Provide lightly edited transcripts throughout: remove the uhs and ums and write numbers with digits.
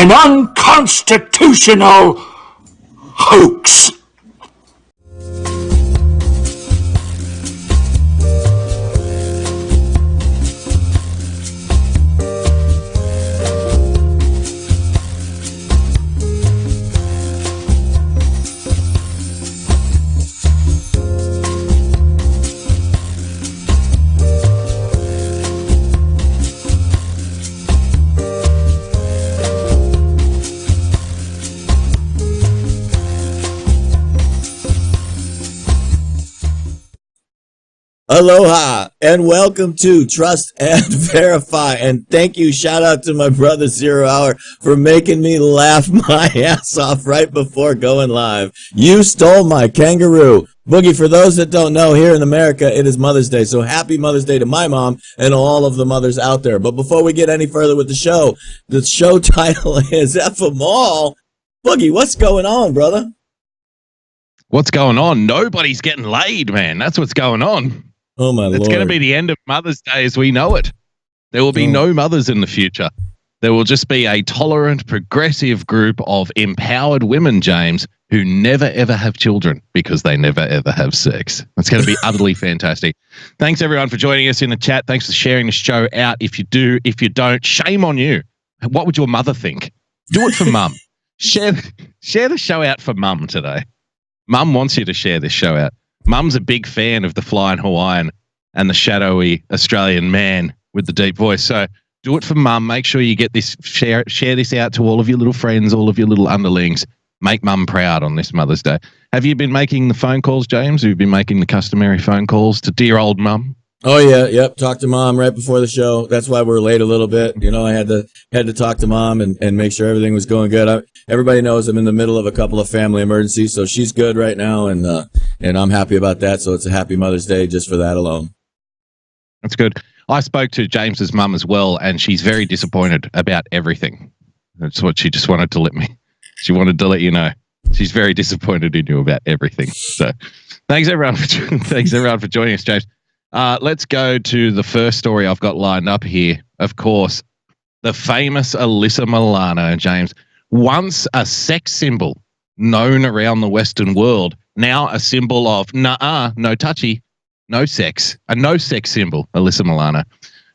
an unconstitutional hoax. Aloha and welcome to Trust and Verify, and thank you, shout out to my brother Zero Hour for making me laugh my ass off right before going live. You stole my kangaroo. Boogie, for those that don't know, here in America it is Mother's Day, so happy Mother's Day to my mom and all of the mothers out there. But before we get any further with the show title is F 'em all. Boogie, what's going on, brother? What's going on? Nobody's getting laid, man. That's what's going on. Oh, my Lord. It's going to be the end of Mother's Day as we know it. There will be no mothers in the future. There will just be a tolerant, progressive group of empowered women, James, who never, ever have children because they never, ever have sex. It's going to be utterly fantastic. Thanks, everyone, for joining us in the chat. Thanks for sharing the show out. If you do, if you don't, shame on you. What would your mother think? Do it for Mum. Share the show out for Mum today. Mum wants you to share this show out. Mum's a big fan of the flying Hawaiian and the shadowy Australian man with the deep voice. So do it for Mum. Make sure you get this, share this out to all of your little friends, all of your little underlings. Make Mum proud on this Mother's Day. Have you been making the phone calls, James? Have you been making the customary phone calls to dear old Mum? Oh yeah, yep. Talked to Mom right before the show. That's why we're late a little bit. You know, I had to talk to Mom and make sure everything was going good. Everybody knows I'm in the middle of a couple of family emergencies, so she's good right now, and I'm happy about that. So it's a happy Mother's Day just for that alone. That's good. I spoke to James's mum as well, and she's very disappointed about everything. That's what she just wanted to she wanted to let you know. She's very disappointed in you about everything. So thanks everyone for joining us, James. Let's go to the first story I've got lined up here. Of course, the famous Alyssa Milano, James, once a sex symbol known around the Western world, now a symbol of no touchy, no sex, a no sex symbol. Alyssa Milano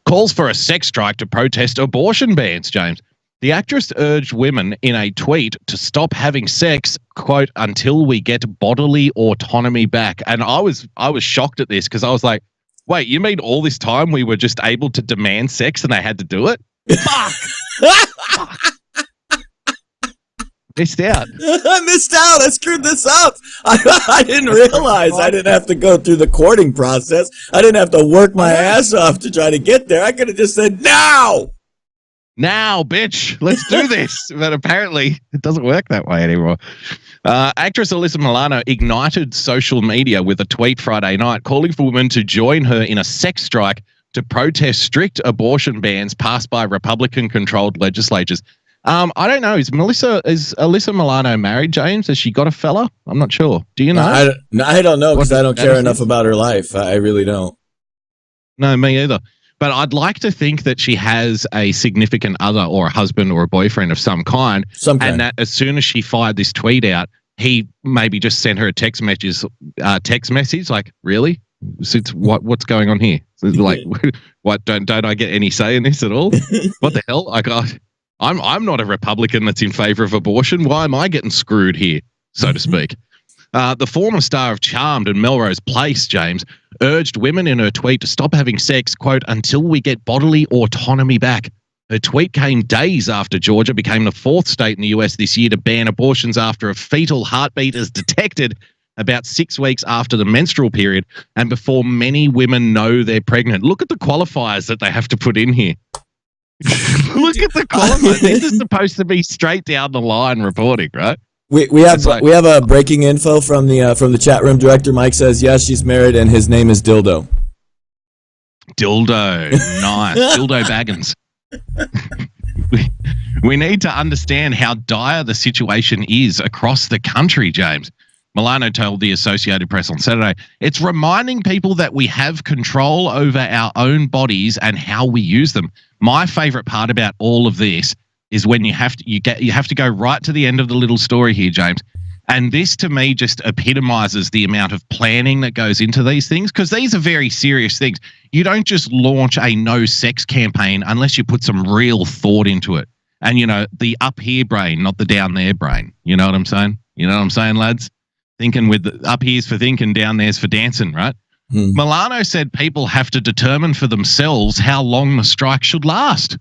calls for a sex strike to protest abortion bans, James. The actress urged women in a tweet to stop having sex, quote, until we get bodily autonomy back. And I was shocked at this because I was like, wait, you mean all this time we were just able to demand sex and they had to do it? Fuck! Missed out. I missed out. I screwed this up. I didn't realize I didn't have to go through the courting process. I didn't have to work my ass off to try to get there. I could have just said, now, bitch, let's do this. But apparently it doesn't work that way anymore. Actress Alyssa Milano ignited social media with a tweet Friday night calling for women to join her in a sex strike to protest strict abortion bans passed by Republican-controlled legislatures. I don't know. Is Alyssa Milano married, James? Has she got a fella? I'm not sure. Do you know? I don't know because I don't care enough about her life. I really don't. No, me either. But I'd like to think that she has a significant other or a husband or a boyfriend of some kind. And that as soon as she fired this tweet out, he maybe just sent her a text message like, really? What's going on here? Like, what? Don't I get any say in this at all? What the hell? I'm not a Republican that's in favor of abortion. Why am I getting screwed here, so to speak? The former star of Charmed and Melrose Place, James, urged women in her tweet to stop having sex, quote, until we get bodily autonomy back. Her tweet came days after Georgia became the fourth state in the US this year to ban abortions after a fetal heartbeat is detected about 6 weeks after the menstrual period and before many women know they're pregnant. Look at the qualifiers that they have to put in here. Look at the qualifiers. This is supposed to be straight down the line reporting, right? We have a breaking info from the chat room director. Mike says yes, she's married and his name is Dildo. Dildo, nice. Dildo Baggins. We need to understand how dire the situation is across the country, James. Milano told the Associated Press on Saturday, it's reminding people that we have control over our own bodies and how we use them. My favorite part about all of this is when you have to go right to the end of the little story here, James. And this to me just epitomizes the amount of planning that goes into these things, because these are very serious things. You don't just launch a no sex campaign unless you put some real thought into it. And, the up here brain, not the down there brain. You know what I'm saying? You know what I'm saying, lads? Thinking with the up here's for thinking, down there's for dancing, right? Milano said people have to determine for themselves how long the strike should last.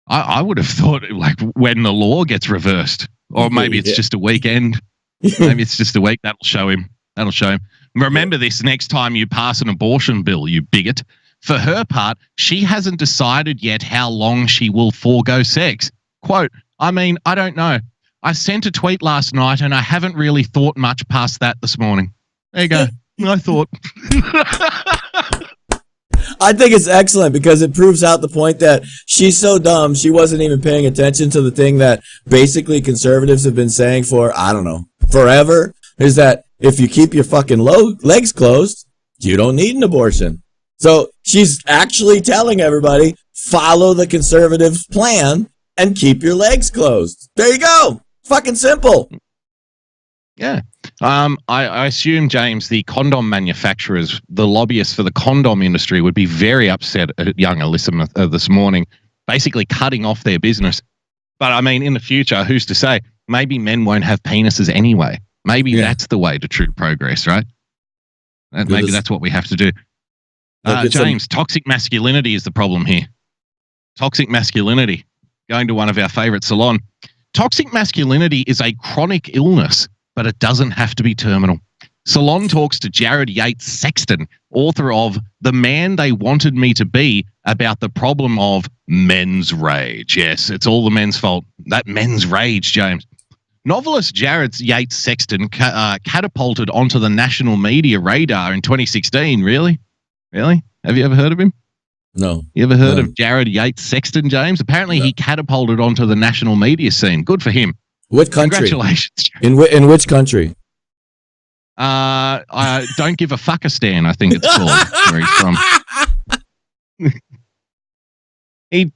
I would have thought like when the law gets reversed, or maybe it's just a weekend. Maybe it's just a week. That'll show him. Remember this next time you pass an abortion bill, you bigot. For her part, she hasn't decided yet how long she will forego sex. Quote, I don't know. I sent a tweet last night and I haven't really thought much past that this morning. There you go. I thought. I think it's excellent because it proves out the point that she's so dumb she wasn't even paying attention to the thing that basically conservatives have been saying for, I don't know, forever, is that if you keep your fucking legs closed, you don't need an abortion. So she's actually telling everybody, follow the conservatives' plan and keep your legs closed. There you go. Fucking simple. Yeah. I assume, James, the condom manufacturers, the lobbyists for the condom industry would be very upset at young Elizabeth this morning, basically cutting off their business. But in the future, who's to say? Maybe men won't have penises anyway. Maybe that's the way to true progress, right? Maybe that's what we have to do. James, toxic masculinity is the problem here. Toxic masculinity. Going to one of our favorite salon. Toxic masculinity is a chronic illness, but it doesn't have to be terminal. Salon talks to Jared Yates Sexton, author of The Man They Wanted Me to Be, about the problem of men's rage. Yes, it's all the men's fault. That men's rage, James. Novelist Jared Yates Sexton catapulted onto the national media radar in 2016. Really? Have you ever heard of him? No. You ever heard of Jared Yates Sexton, James? Apparently he catapulted onto the national media scene. Good for him. What country? Congratulations. In which country? I don't give a fuckistan, I think it's called, where he's from.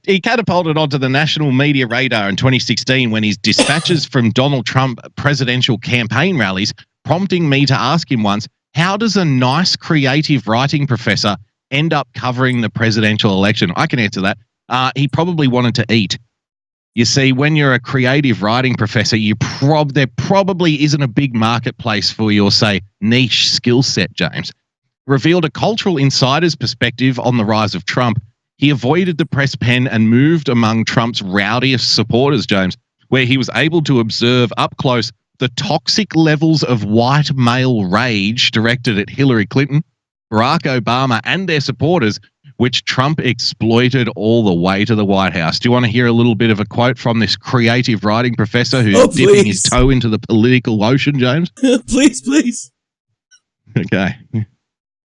He catapulted onto the national media radar in 2016 when his dispatches from Donald Trump presidential campaign rallies prompting me to ask him once, how does a nice creative writing professor end up covering the presidential election? I can answer that. He probably wanted to eat. You see, when you're a creative writing professor, there probably isn't a big marketplace for your, say, niche skill set, James. Revealed a cultural insider's perspective on the rise of Trump. He avoided the press pen and moved among Trump's rowdiest supporters, James, where he was able to observe up close the toxic levels of white male rage directed at Hillary Clinton, Barack Obama, and their supporters, which Trump exploited all the way to the White House. Do you want to hear a little bit of a quote from this creative writing professor who's dipping his toe into the political ocean, James? Please. Okay.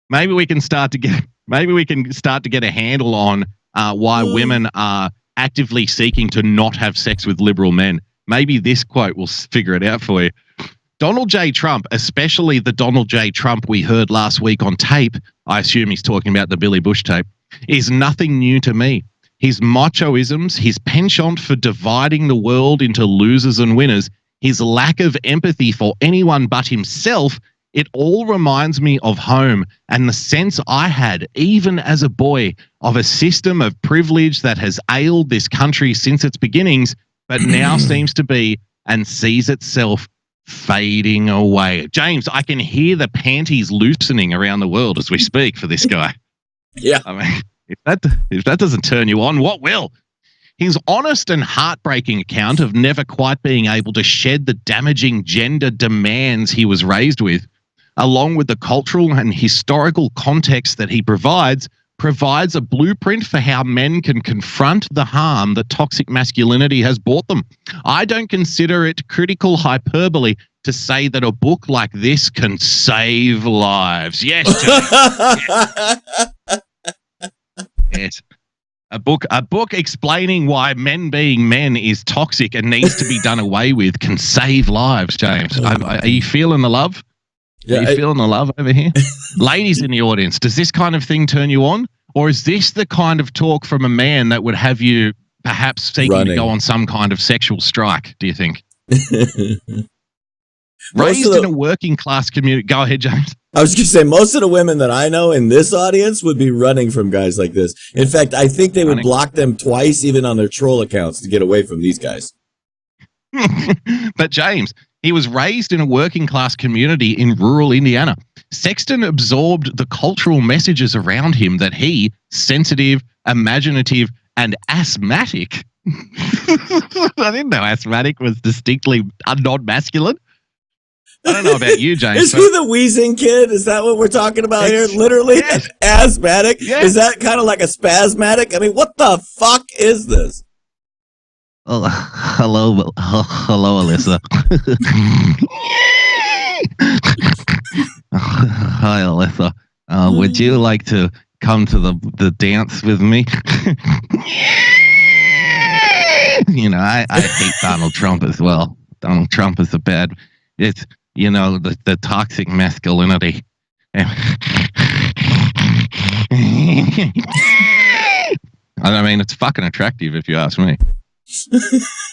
Maybe we can start to get a handle on why women are actively seeking to not have sex with liberal men. Maybe this quote will figure it out for you. Donald J. Trump, especially the Donald J. Trump we heard last week on tape, I assume he's talking about the Billy Bush tape, is nothing new to me. His machoisms, his penchant for dividing the world into losers and winners, his lack of empathy for anyone but himself, it all reminds me of home and the sense I had, even as a boy, of a system of privilege that has ailed this country since its beginnings, but now seems to be and sees itself fading away. James, I can hear the panties loosening around the world as we speak for this guy. Yeah. If that doesn't turn you on, what will? His honest and heartbreaking account of never quite being able to shed the damaging gender demands he was raised with, along with the cultural and historical context that he provides a blueprint for how men can confront the harm that toxic masculinity has brought them. I don't consider it critical hyperbole to say that a book like this can save lives. Yes, yes. A book explaining why men being men is toxic and needs to be done away with can save lives, James. Are you feeling the love? Yeah, Are you feeling the love over here? Ladies in the audience, does this kind of thing turn you on? Or is this the kind of talk from a man that would have you perhaps seeking to go on some kind of sexual strike, do you think? Raised in a working class community. Go ahead, James. I was going to say, most of the women that I know in this audience would be running from guys like this. In fact, I think they would block them twice, even on their troll accounts, to get away from these guys. But James, he was raised in a working class community in rural Indiana. Sexton absorbed the cultural messages around him that he, sensitive, imaginative, and asthmatic. I didn't know asthmatic was distinctly non-masculine. I don't know about you, James. Is he the wheezing kid? Is that what we're talking about here? Literally? Yes. Asthmatic? Yes. Is that kind of like a spasmatic? I mean, what the fuck is this? Oh, hello, Alyssa. Hi, Alyssa. Would you like to come to the dance with me? You know, I hate Donald Trump as well. Donald Trump is it's, you know, the toxic masculinity. I mean, it's fucking attractive if you ask me.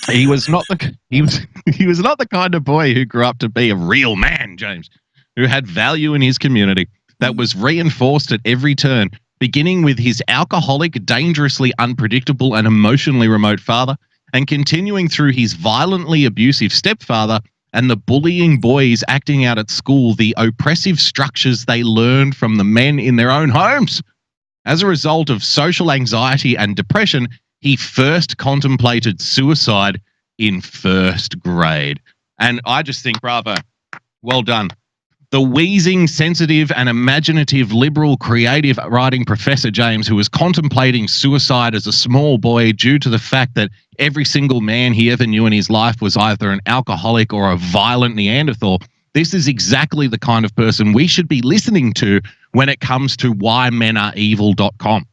He was not the kind of boy who grew up to be a real man, James, who had value in his community that was reinforced at every turn, beginning with his alcoholic, dangerously unpredictable, and emotionally remote father, and continuing through his violently abusive stepfather and the bullying boys acting out at school the oppressive structures they learned from the men in their own homes. As a result of social anxiety and depression, he first contemplated suicide in first grade. And I just think, bravo, well done. The wheezing, sensitive, and imaginative liberal creative writing Professor James, who was contemplating suicide as a small boy due to the fact that every single man he ever knew in his life was either an alcoholic or a violent Neanderthal. This is exactly the kind of person we should be listening to when it comes to whymenareevil.com.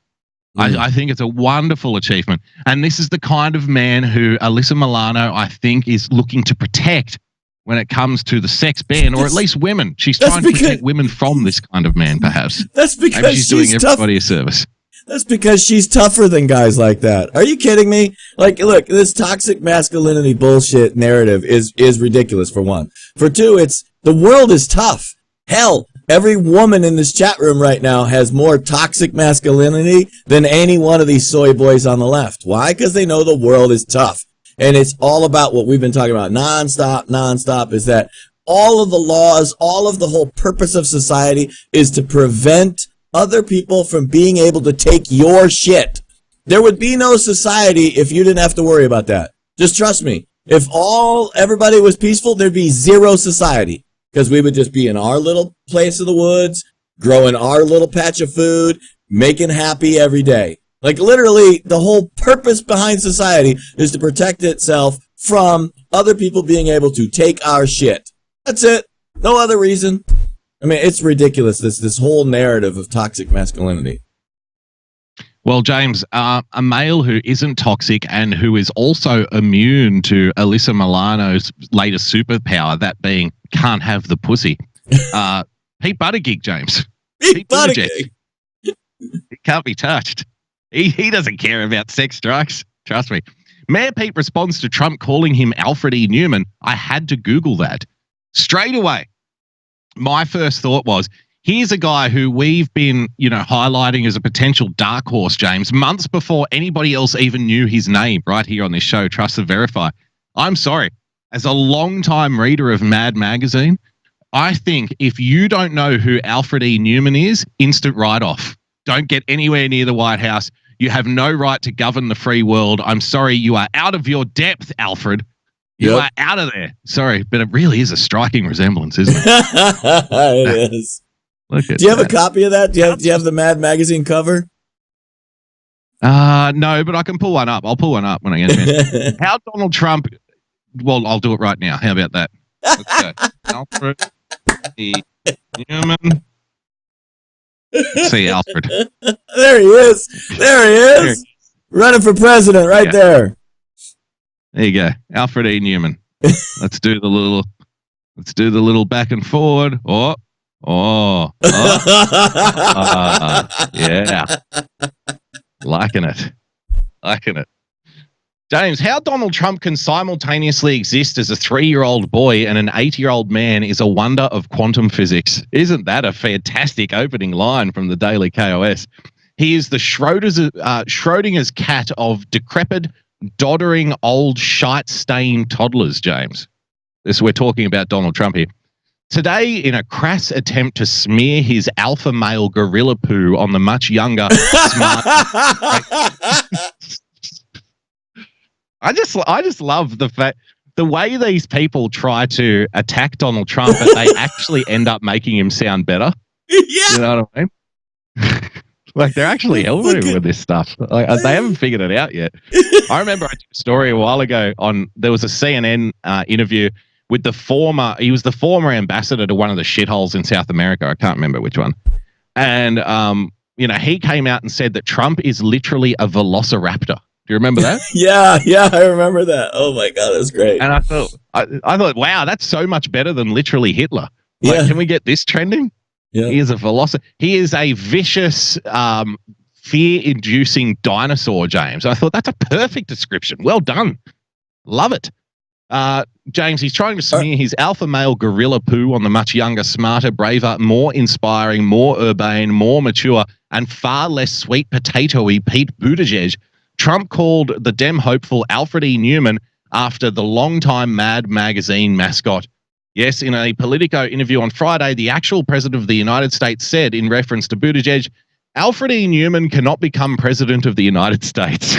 I think it's a wonderful achievement. And this is the kind of man who Alyssa Milano, I think, is looking to protect when it comes to the sex ban, or at least women. She's trying to protect women from this kind of man, perhaps. That's because maybe she's doing everybody a service. That's because she's tougher than guys like that. Are you kidding me? Like, look, this toxic masculinity bullshit narrative is ridiculous, for one. For two, it's the world is tough. Hell, every woman in this chat room right now has more toxic masculinity than any one of these soy boys on the left. Why? Because they know the world is tough. And it's all about what we've been talking about nonstop, is that all of the laws, all of the whole purpose of society is to prevent other people from being able to take your shit. There would be no society if you didn't have to worry about that. Just trust me. If everybody was peaceful, there'd be zero society, because we would just be in our little place of the woods, growing our little patch of food, making happy every day. Like, literally, the whole purpose behind society is to protect itself from other people being able to take our shit. That's it. No other reason. I mean, it's ridiculous, this whole narrative of toxic masculinity. Well, James, a male who isn't toxic and who is also immune to Alyssa Milano's latest superpower, that being can't have the pussy. Pete Buttigieg, James. Pete Buttigieg. He can't be touched. He doesn't care about sex strikes. Trust me. Mayor Pete responds to Trump calling him Alfred E. Newman. I had to Google that. Straight away, my first thought was, here's a guy who we've been, highlighting as a potential dark horse, James, months before anybody else even knew his name, right here on this show, Trust and Verify. I'm sorry. As a long-time reader of Mad Magazine, I think if you don't know who Alfred E. Newman is, instant write-off. Don't get anywhere near the White House. You have no right to govern the free world. I'm sorry, you are out of your depth, Alfred. You are out of there. Sorry, but it really is a striking resemblance, isn't it? It is. Look at Do you have a copy of that? Do you have the Mad Magazine cover? No, but I can pull one up. I'll pull one up when I get a chance. How Donald Trump... Well, I'll do it right now. How about that? Let's go. Alfred E. Newman. Let's see Alfred. There he is. There he is. Running for president right there. There you go. Alfred E. Newman. Let's do the little back and forward. Yeah. Liking it. James, how Donald Trump can simultaneously exist as a 3-year-old boy and an 8-year-old man is a wonder of quantum physics. Isn't that a fantastic opening line from the Daily KOS? He is the Schrodinger's cat of decrepit, doddering, old, shite-stained toddlers, James. We're talking about Donald Trump here. Today, in a crass attempt to smear his alpha male gorilla poo on the much younger, smart... I just love the way these people try to attack Donald Trump, but they actually end up making him sound better. Yeah. You know what I mean? Like, they're actually helping him with this stuff. Like, they haven't figured it out yet. I remember I did a story a while ago there was a CNN interview with he was the former ambassador to one of the shitholes in South America. I can't remember which one. And, he came out and said that Trump is literally a velociraptor. Do you remember that? Yeah, I remember that. Oh my God, that's great. And I thought, wow, that's so much better than literally Hitler. Like, can we get this trending? Yeah. He is a velociraptor. He is a vicious, fear-inducing dinosaur, James. I thought that's a perfect description. Well done. Love it. James, he's trying to smear his alpha male gorilla poo on the much younger, smarter, braver, more inspiring, more urbane, more mature, and far less sweet potato-y Pete Buttigieg. Trump called the Dem hopeful Alfred E. Newman after the longtime Mad magazine mascot. Yes, in a Politico interview on Friday, the actual president of the United States said, in reference to Buttigieg, Alfred E. Newman cannot become president of the United States.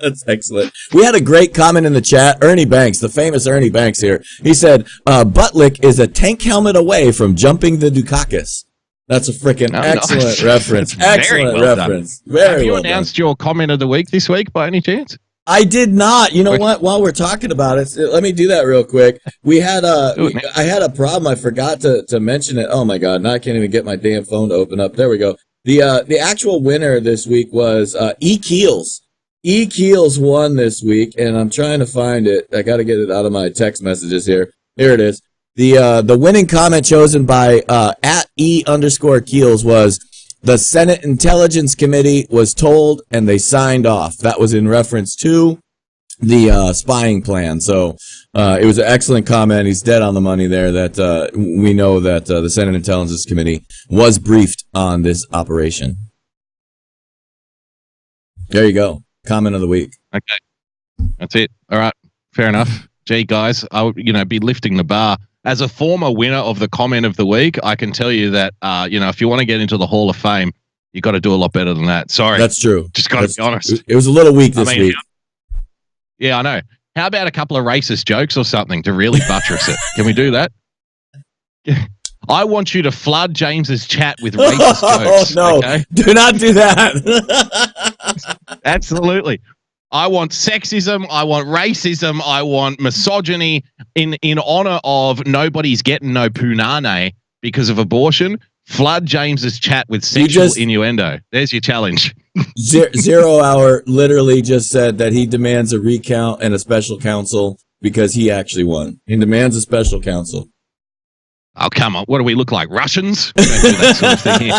That's excellent. We had a great comment in the chat. Ernie Banks, the famous Ernie Banks here. He said, Buttlick is a tank helmet away from jumping the Dukakis. That's a freaking excellent reference. Excellent reference. Have you announced your comment of the week this week by any chance? I did not. You know what? While we're talking about it, let me do that real quick. I had a problem. I forgot to mention it. Oh my God! Now I can't even get my damn phone to open up. There we go. The actual winner this week was E. Keels. E. Keels won this week, and I'm trying to find it. I got to get it out of my text messages here. Here it is. The winning comment chosen by at @E_Keels was, the Senate Intelligence Committee was told and they signed off. That was in reference to the spying plan. So it was an excellent comment. He's dead on the money there that we know that the Senate Intelligence Committee was briefed on this operation. There you go. Comment of the week. Okay. That's it. All right. Fair enough. Gee, guys, I would, be lifting the bar. As a former winner of the comment of the week, I can tell you that, if you want to get into the Hall of Fame, you got to do a lot better than that. Sorry. That's true. Just got to be honest. It was a little weak this week. Yeah, I know. How about a couple of racist jokes or something to really buttress it? Can we do that? I want you to flood James's chat with racist jokes. No, okay? Do not do that. Absolutely. I want sexism. I want racism. I want misogyny in honor of nobody's getting no punane because of abortion. Flood James's chat with sexual innuendo. There's your challenge. 0 Hour literally just said that he demands a recount and a special counsel because he actually won. He demands a special counsel. Oh, come on. What do we look like? Russians? We don't do that sort of thing here.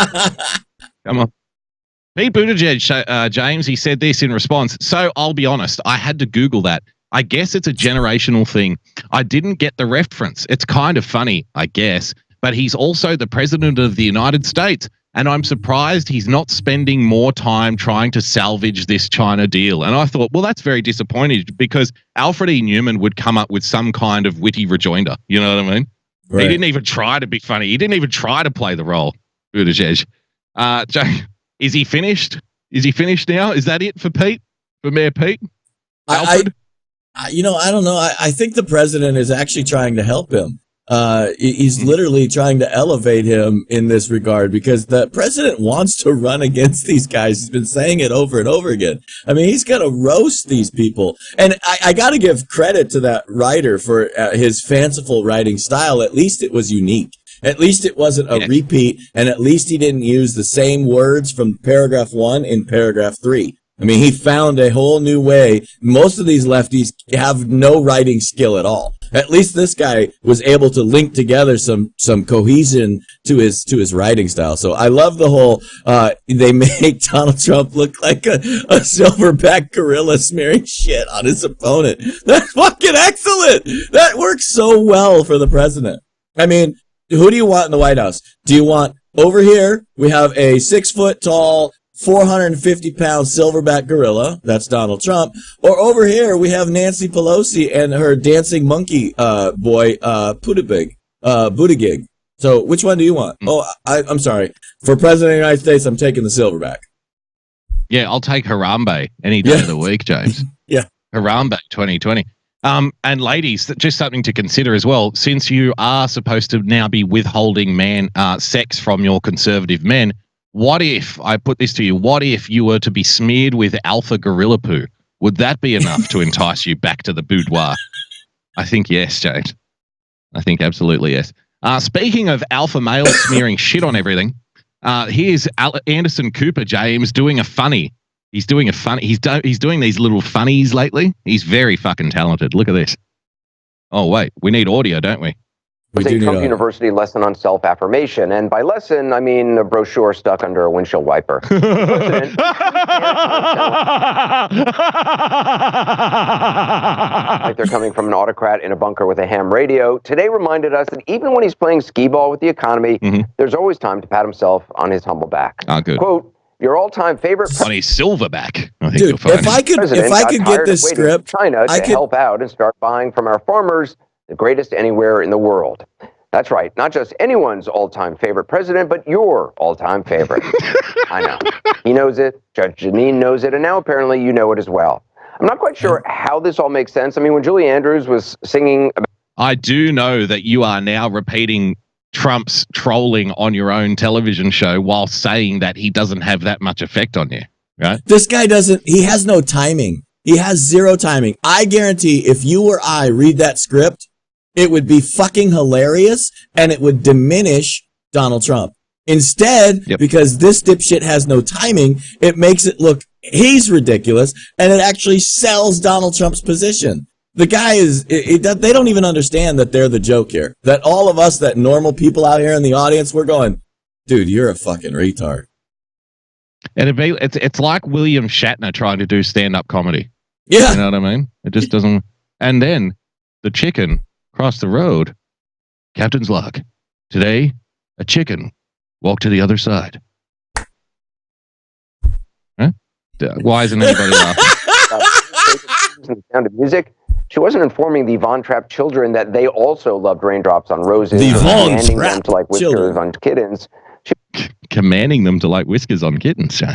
Come on. Pete Buttigieg, James, he said this in response. So I'll be honest, I had to Google that. I guess it's a generational thing. I didn't get the reference. It's kind of funny, I guess. But he's also the president of the United States. And I'm surprised he's not spending more time trying to salvage this China deal. And I thought, well, that's very disappointing because Alfred E. Newman would come up with some kind of witty rejoinder. You know what I mean? Right. He didn't even try to be funny. He didn't even try to play the role, Buttigieg. Is he finished? Is he finished now? Is that it for Pete? For Mayor Pete? I don't know. I think the president is actually trying to help him. He's literally trying to elevate him in this regard because the president wants to run against these guys. He's been saying it over and over again. I mean, he's going to roast these people. And I got to give credit to that writer for his fanciful writing style. At least it was unique. At least it wasn't a repeat, and at least he didn't use the same words from paragraph 1 in paragraph 3. I mean, he found a whole new way. Most of these lefties have no writing skill at all. At least this guy was able to link together some cohesion to his writing style. So I love the whole, they make Donald Trump look like a silverback gorilla smearing shit on his opponent. That's fucking excellent. That works so well for the president. I mean, who do you want in the White House? Do you want over here? We have a 6 foot tall, 450-pound silverback gorilla. That's Donald Trump. Or over here, we have Nancy Pelosi and her dancing monkey boy, Buttigieg. So which one do you want? Oh, I'm sorry. For President of the United States, I'm taking the silverback. Yeah, I'll take Harambe any day of the week, James. Yeah. Harambe 2020. And ladies, just something to consider as well. Since you are supposed to now be withholding sex from your conservative men, what if, I put this to you, what if you were to be smeared with alpha gorilla poo? Would that be enough to entice you back to the boudoir? I think yes, James. I think absolutely yes. Speaking of alpha male smearing shit on everything, here's Anderson Cooper, James, doing a funny. He's doing a funny. He's doing these little funnies lately. He's very fucking talented. Look at this. Oh, wait. We need audio, don't we? It's a Trump University lesson on self-affirmation. And by lesson, I mean a brochure stuck under a windshield wiper. Like they're coming from an autocrat in a bunker with a ham radio. Today reminded us that even when he's playing skee ball with the economy, there's always time to pat himself on his humble back. Good. Quote, your all-time favorite... On his silverback. I think dude, if I could get this script... China to help out and start buying from our farmers... the greatest anywhere in the world. That's right. Not just anyone's all-time favorite president, but your all-time favorite. I know. He knows it. Judge Jeanine knows it. And now apparently you know it as well. I'm not quite sure how this all makes sense. I mean, when Julie Andrews was singing... I do know that you are now repeating Trump's trolling on your own television show while saying that he doesn't have that much effect on you, right? This guy he has no timing. He has zero timing. I guarantee if you or I read that script, it would be fucking hilarious, and it would diminish Donald Trump. Instead, because this dipshit has no timing, it makes it look he's ridiculous, and it actually sells Donald Trump's position. The guy they don't even understand that they're the joke here. That all of us, that normal people out here in the audience, we're going, dude, you're a fucking retard. And it's like William Shatner trying to do stand-up comedy. Yeah. You know what I mean? It just doesn't. And then the chicken crossed the road. Captain's log. Today, a chicken walked to the other side. Huh? Why isn't anybody laughing? The sound of music. She wasn't informing the Von Trapp children that they also loved raindrops on roses. The Von Trapp to like whiskers on kittens. Commanding them to like whiskers on kittens. She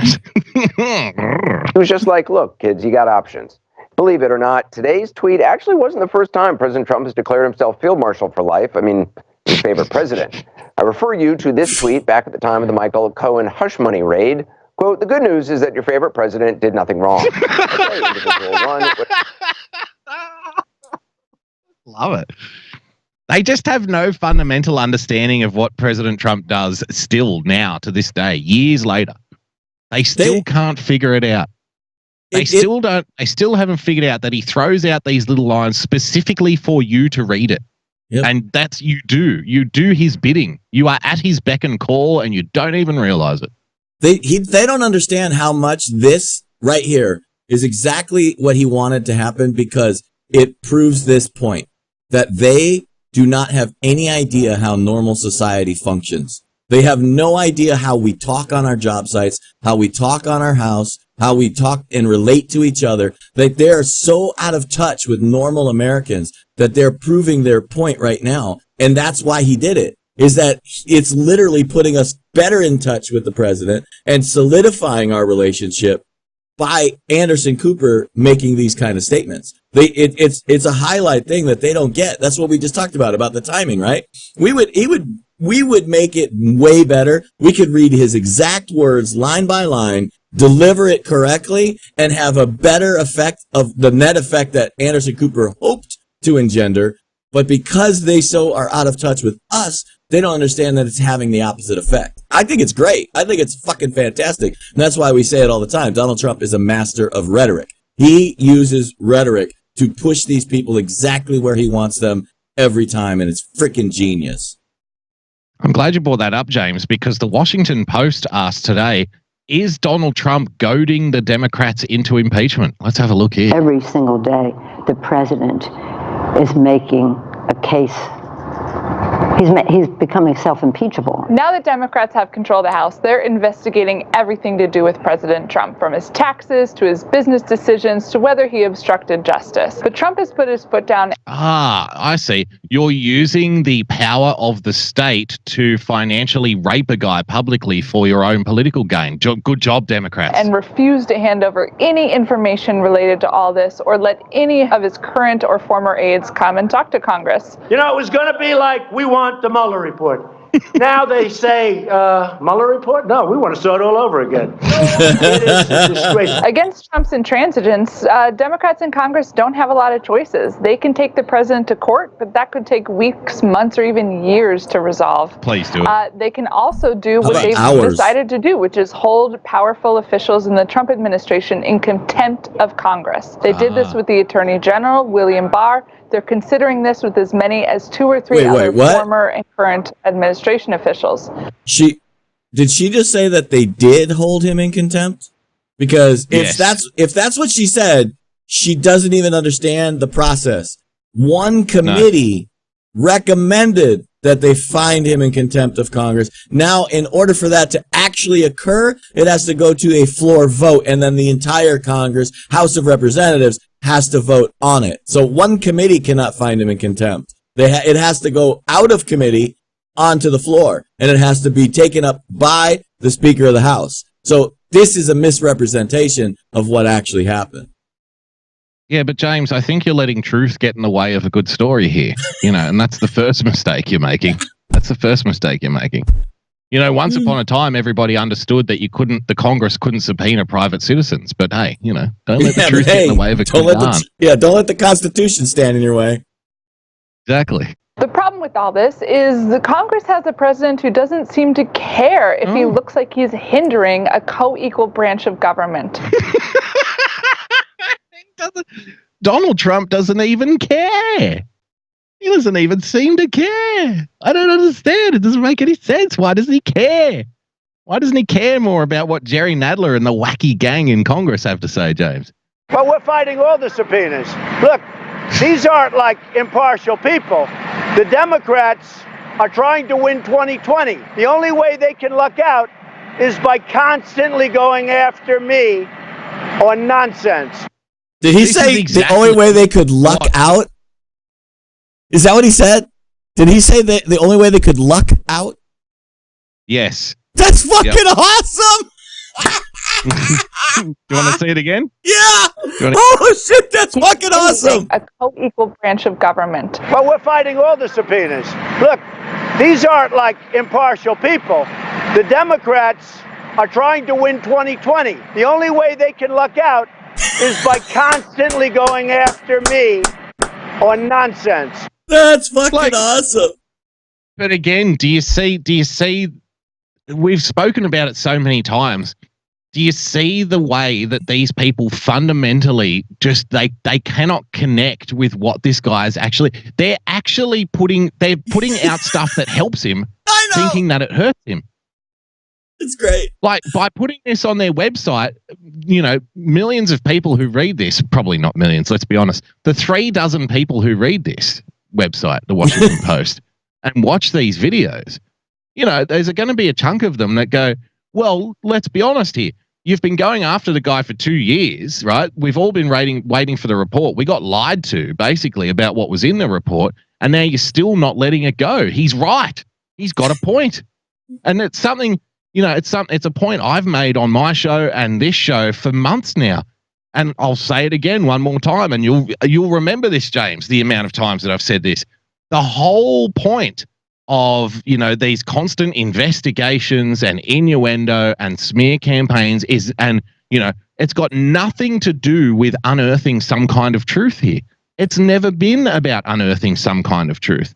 was just like, look, kids, you got options. Believe it or not, today's tweet actually wasn't the first time President Trump has declared himself field marshal for life. I mean, his favorite president. I refer you to this tweet back at the time of the Michael Cohen hush money raid. Quote, the good news is that your favorite president did nothing wrong. Okay, individual one. Love it. They just have no fundamental understanding of what President Trump does still now to this day, years later. They still can't figure it out. They still haven't figured out that he throws out these little lines specifically for you to read it. Yep. And that's you do his bidding. You are at his beck and call and you don't even realize it. They don't understand how much this right here is exactly what he wanted to happen, because it proves this point that they do not have any idea how normal society functions. They have no idea how we talk on our job sites, how we talk on our house, how we talk and relate to each other. That they're so out of touch with normal Americans that they're proving their point right now. And that's why he did it, is that it's literally putting us better in touch with the president and solidifying our relationship by Anderson Cooper making these kind of statements. It's a highlight thing that they don't get. That's what we just talked about the timing, right? We would make it way better. We could read his exact words line by line, deliver it correctly, and have a better effect of the net effect that Anderson Cooper hoped to engender. But because they so are out of touch with us, they don't understand that it's having the opposite effect. I think it's great. I think it's fucking fantastic. And that's why we say it all the time. Donald Trump is a master of rhetoric. He uses rhetoric to push these people exactly where he wants them every time, and it's freaking genius. I'm glad you brought that up, James, because the Washington Post asked today, is Donald Trump goading the Democrats into impeachment? Let's have a look here. Every single day, the president is making a case. He's becoming self-impeachable. Now that Democrats have control of the House, they're investigating everything to do with President Trump, from his taxes to his business decisions to whether he obstructed justice. But Trump has put his foot down. I see. You're using the power of the state to financially rape a guy publicly for your own political gain. Good job, Democrats. And refused to hand over any information related to all this or let any of his current or former aides come and talk to Congress. You know, it was going to be like, we want the Mueller report. Now they say, Mueller report? No, we want to start all over again. It is a disgrace. Against Trump's intransigence, Democrats in Congress don't have a lot of choices. They can take the president to court, but that could take weeks, months, or even years to resolve. Please do it. They can also do what they've decided to do, which is hold powerful officials in the Trump administration in contempt of Congress. They did this with the Attorney General, William Barr. They're considering this with as many as 2 or 3 other former and current administration officials. Did she just say that they did hold him in contempt? Because if that's what she said, she doesn't even understand the process. One committee recommended that they find him in contempt of Congress. Now, in order for that to actually occur, it has to go to a floor vote, and then the entire Congress, House of Representatives, has to vote on it. So one committee cannot find him in contempt. It has to go out of committee onto the floor, and it has to be taken up by the Speaker of the House. So this is a misrepresentation of what actually happened. Yeah, but James, I think you're letting truth get in the way of a good story here, and that's the first mistake you're making. That's the first mistake you're making. Once upon a time, everybody understood that the Congress couldn't subpoena private citizens. But hey, don't let the truth get in the way of a good yarn. Don't let the Constitution stand in your way. Exactly. The problem with all this is the Congress has a president who doesn't seem to care if he looks like he's hindering a co-equal branch of government. Donald Trump doesn't even care. He doesn't even seem to care. I don't understand. It doesn't make any sense. Why doesn't he care? Why doesn't he care more about what Jerry Nadler and the wacky gang in Congress have to say, James? Well, we're fighting all the subpoenas. Look, these aren't like impartial people. The Democrats are trying to win 2020. The only way they can luck out is by constantly going after me on nonsense. Did he say the only way they could luck out? Is that what he said? Did he say that the only way they could luck out? Yes. That's fucking awesome! Do you want to say it again? Yeah! Oh shit, that's fucking awesome! A co-equal branch of government. Well, we're fighting all the subpoenas. Look, these aren't like impartial people. The Democrats are trying to win 2020. The only way they can luck out is by constantly going after me on nonsense. That's fucking awesome. But again, do you see, we've spoken about it so many times. Do you see the way that these people fundamentally just, they cannot connect with what this guy is actually, they're putting out stuff that helps him, thinking that it hurts him. It's great. Like, by putting this on their website, millions of people who read this, probably not millions, let's be honest, the 3 dozen people who read this website, the Washington Post, and watch these videos, there's going to be a chunk of them that go, well, let's be honest here. You've been going after the guy for 2 years, right? We've all been waiting for the report. We got lied to, basically, about what was in the report, and now you're still not letting it go. He's right. He's got a point. And it's something... it's a point I've made on my show and this show for months now. And I'll say it again one more time, and you'll remember this, James, the amount of times that I've said this. The whole point of, these constant investigations and innuendo and smear campaigns is, it's got nothing to do with unearthing some kind of truth here. It's never been about unearthing some kind of truth.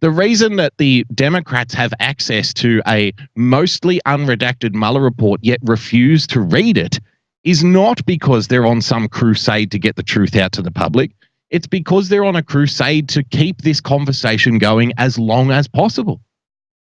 The reason that the Democrats have access to a mostly unredacted Mueller report yet refuse to read it is not because they're on some crusade to get the truth out to the public. It's because they're on a crusade to keep this conversation going as long as possible.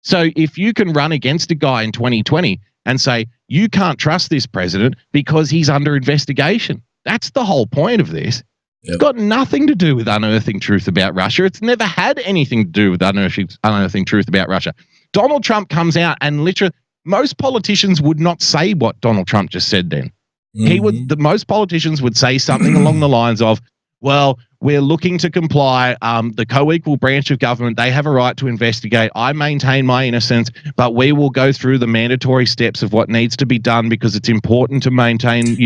So if you can run against a guy in 2020 and say, you can't trust this president because he's under investigation, that's the whole point of this. It's got nothing to do with unearthing truth about Russia. It's never had anything to do with unearthing truth about Russia. Donald Trump comes out and literally, most politicians would not say what Donald Trump just said then. Most politicians would say something along the lines of, well, we're looking to comply. The co-equal branch of government, they have a right to investigate. I maintain my innocence, but we will go through the mandatory steps of what needs to be done because it's important to maintain,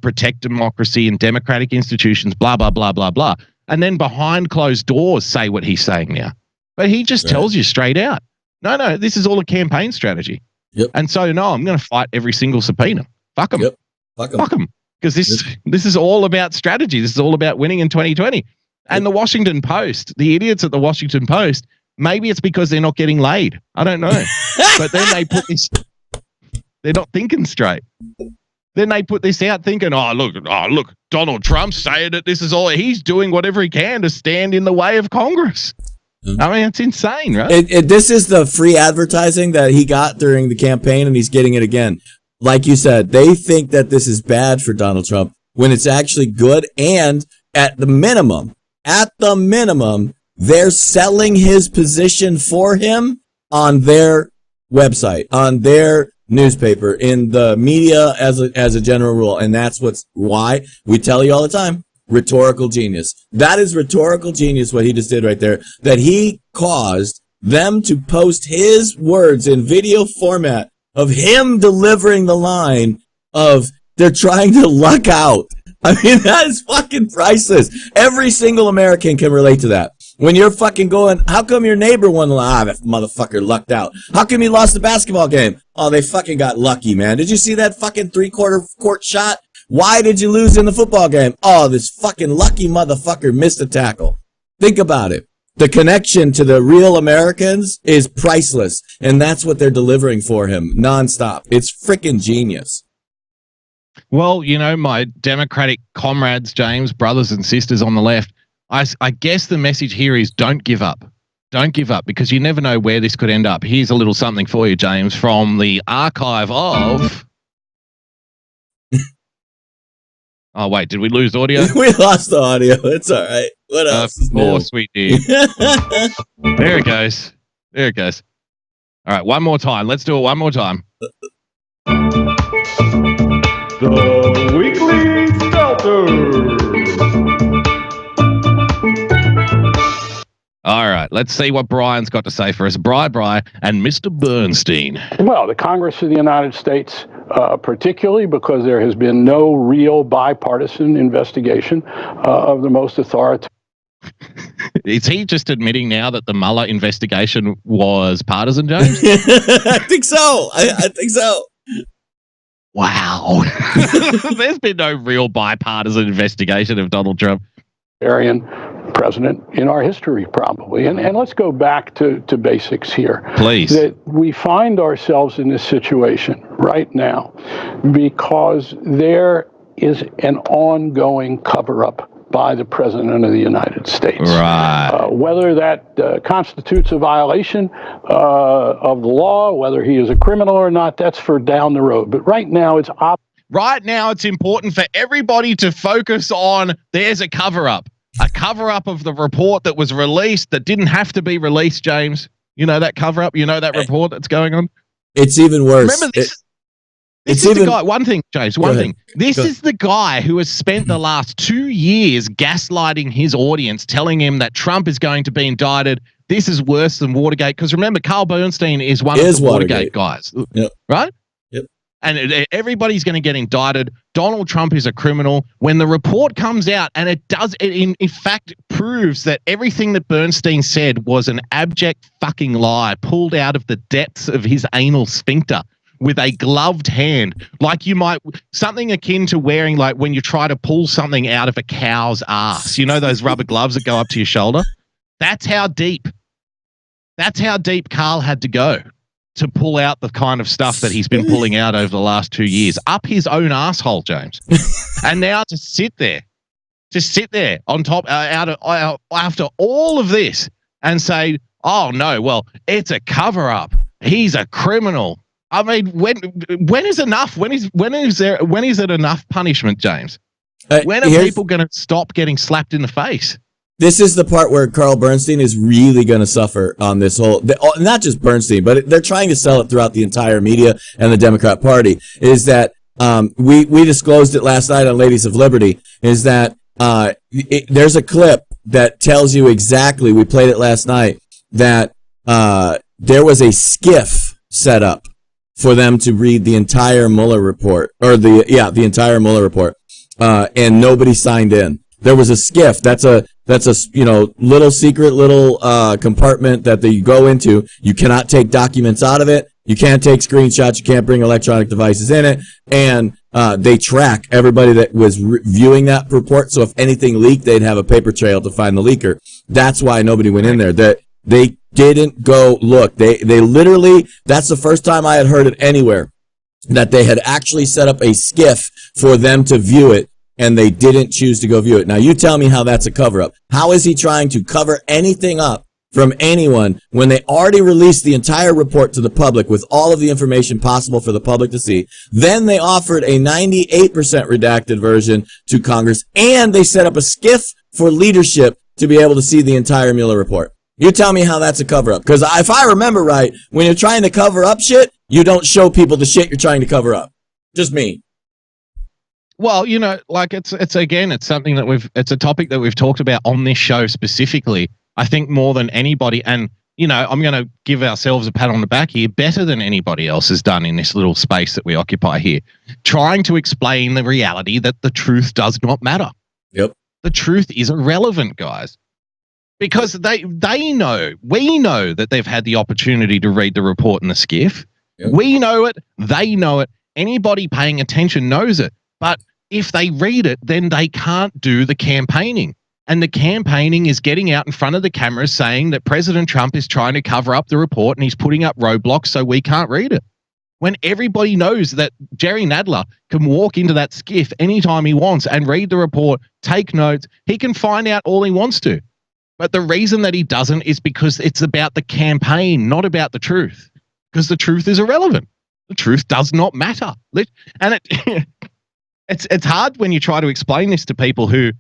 protect democracy and democratic institutions, blah, blah, blah, blah, blah. And then behind closed doors say what he's saying now. But he just tells you straight out, no, this is all a campaign strategy. Yep. And so, no, I'm going to fight every single subpoena. Fuck them. Yep. Fuck them. Because this is all about strategy. This is all about winning in 2020. And the Washington Post, the idiots at the Washington Post, maybe it's because they're not getting laid. I don't know. But then they put this, they're not thinking straight. Then they put this out thinking, oh, look, Donald Trump's saying that this is all, he's doing whatever he can to stand in the way of Congress. I mean, it's insane, right? This is the free advertising that he got during the campaign, and he's getting it again. Like you said, they think that this is bad for Donald Trump when it's actually good. And at the minimum, they're selling his position for him on their website, on their newspaper, in the media as a general rule. And that's why we tell you all the time, rhetorical genius. That is rhetorical genius, what he just did right there, that he caused them to post his words in video format of him delivering the line of they're trying to luck out. I mean, that is fucking priceless. Every single American can relate to that. When you're fucking going, how come your neighbor won the line? That motherfucker lucked out. How come he lost the basketball game? Oh, they fucking got lucky, man. Did you see that fucking 3/4 court shot? Why did you lose in the football game? Oh, this fucking lucky motherfucker missed a tackle. Think about it. The connection to the real Americans is priceless, and that's what they're delivering for him nonstop. It's freaking genius. Well, my Democratic comrades, James, brothers and sisters on the left, I guess the message here is don't give up. Don't give up, because you never know where this could end up. Here's a little something for you, James, from the archive of... Oh, wait, did we lose audio? We lost the audio. It's all right. What else? Of course we did. There it goes. All right, one more time. Let's do it one more time. The Weekly Stelter. All right, let's see what Brian's got to say for us. Bri, and Mr. Bernstein. Well, the Congress of the United States, particularly because there has been no real bipartisan investigation of the most authoritative. Is he just admitting now that the Mueller investigation was partisan, James? I think so. I think so. Wow. There's been no real bipartisan investigation of Donald Trump. President in our history, probably. And let's go back to basics here. Please. That we find ourselves in this situation right now because there is an ongoing cover-up by the President of the United States. Right. Whether that constitutes a violation of the law, whether he is a criminal or not, that's for down the road. But right now, it's important for everybody to focus on there's a cover-up. A cover-up of the report that was released that didn't have to be released, James. You know that cover-up? You know that report that's going on? It's even worse. Remember, this is the guy. One thing, James, one thing. This is the guy who has spent the last 2 years gaslighting his audience, telling him that Trump is going to be indicted. This is worse than Watergate. Because remember, Carl Bernstein is one of the Watergate guys. Yep. Right? Yep. And everybody's going to get indicted. Donald Trump is a criminal. When the report comes out, and it in fact proves that everything that Bernstein said was an abject fucking lie pulled out of the depths of his anal sphincter with a gloved hand, like something akin to wearing, like when you try to pull something out of a cow's ass. You know those rubber gloves that go up to your shoulder? That's how deep That's how deep Carl had to go to pull out the kind of stuff that he's been pulling out over the last 2 years, up his own asshole, James. And now to sit there on top after all of this and say, oh no, well, it's a cover up. He's a criminal. I mean, when is enough? When is it enough punishment, James? When are people going to stop getting slapped in the face? This is the part where Carl Bernstein is really going to suffer on this whole, not just Bernstein, but they're trying to sell it throughout the entire media and the Democrat Party, is that we disclosed it last night on Ladies of Liberty, is that there's a clip that tells you exactly, we played it last night, that there was a skiff set up for them to read the entire Mueller report, or the entire Mueller report, and nobody signed in. There was a skiff. That's a little secret compartment that you go into. You cannot take documents out of it. You can't take screenshots. You can't bring electronic devices in it. And they track everybody that was viewing that report. So if anything leaked, they'd have a paper trail to find the leaker. That's why nobody went in there. They didn't go look. They literally, that's the first time I had heard it anywhere, that they had actually set up a skiff for them to view it, and they didn't choose to go view it. Now, you tell me how that's a cover-up. How is he trying to cover anything up from anyone when they already released the entire report to the public with all of the information possible for the public to see? Then they offered a 98% redacted version to Congress, and they set up a skiff for leadership to be able to see the entire Mueller report. You tell me how that's a cover-up. Because if I remember right, when you're trying to cover up shit, you don't show people the shit you're trying to cover up. Just me. Well, like it's something that it's a topic that we've talked about on this show specifically, I think more than anybody. And, I'm going to give ourselves a pat on the back here, better than anybody else has done in this little space that we occupy here, trying to explain the reality that the truth does not matter. Yep. The truth is irrelevant, guys, because we know that they've had the opportunity to read the report in the skiff. Yep. We know it. They know it. Anybody paying attention knows it. But if they read it, then they can't do the campaigning. And the campaigning is getting out in front of the cameras saying that President Trump is trying to cover up the report and he's putting up roadblocks so we can't read it. When everybody knows that Jerry Nadler can walk into that skiff anytime he wants and read the report, take notes, he can find out all he wants to. But the reason that he doesn't is because it's about the campaign, not about the truth. Because the truth is irrelevant. The truth does not matter. And it's hard when you try to explain this to people who,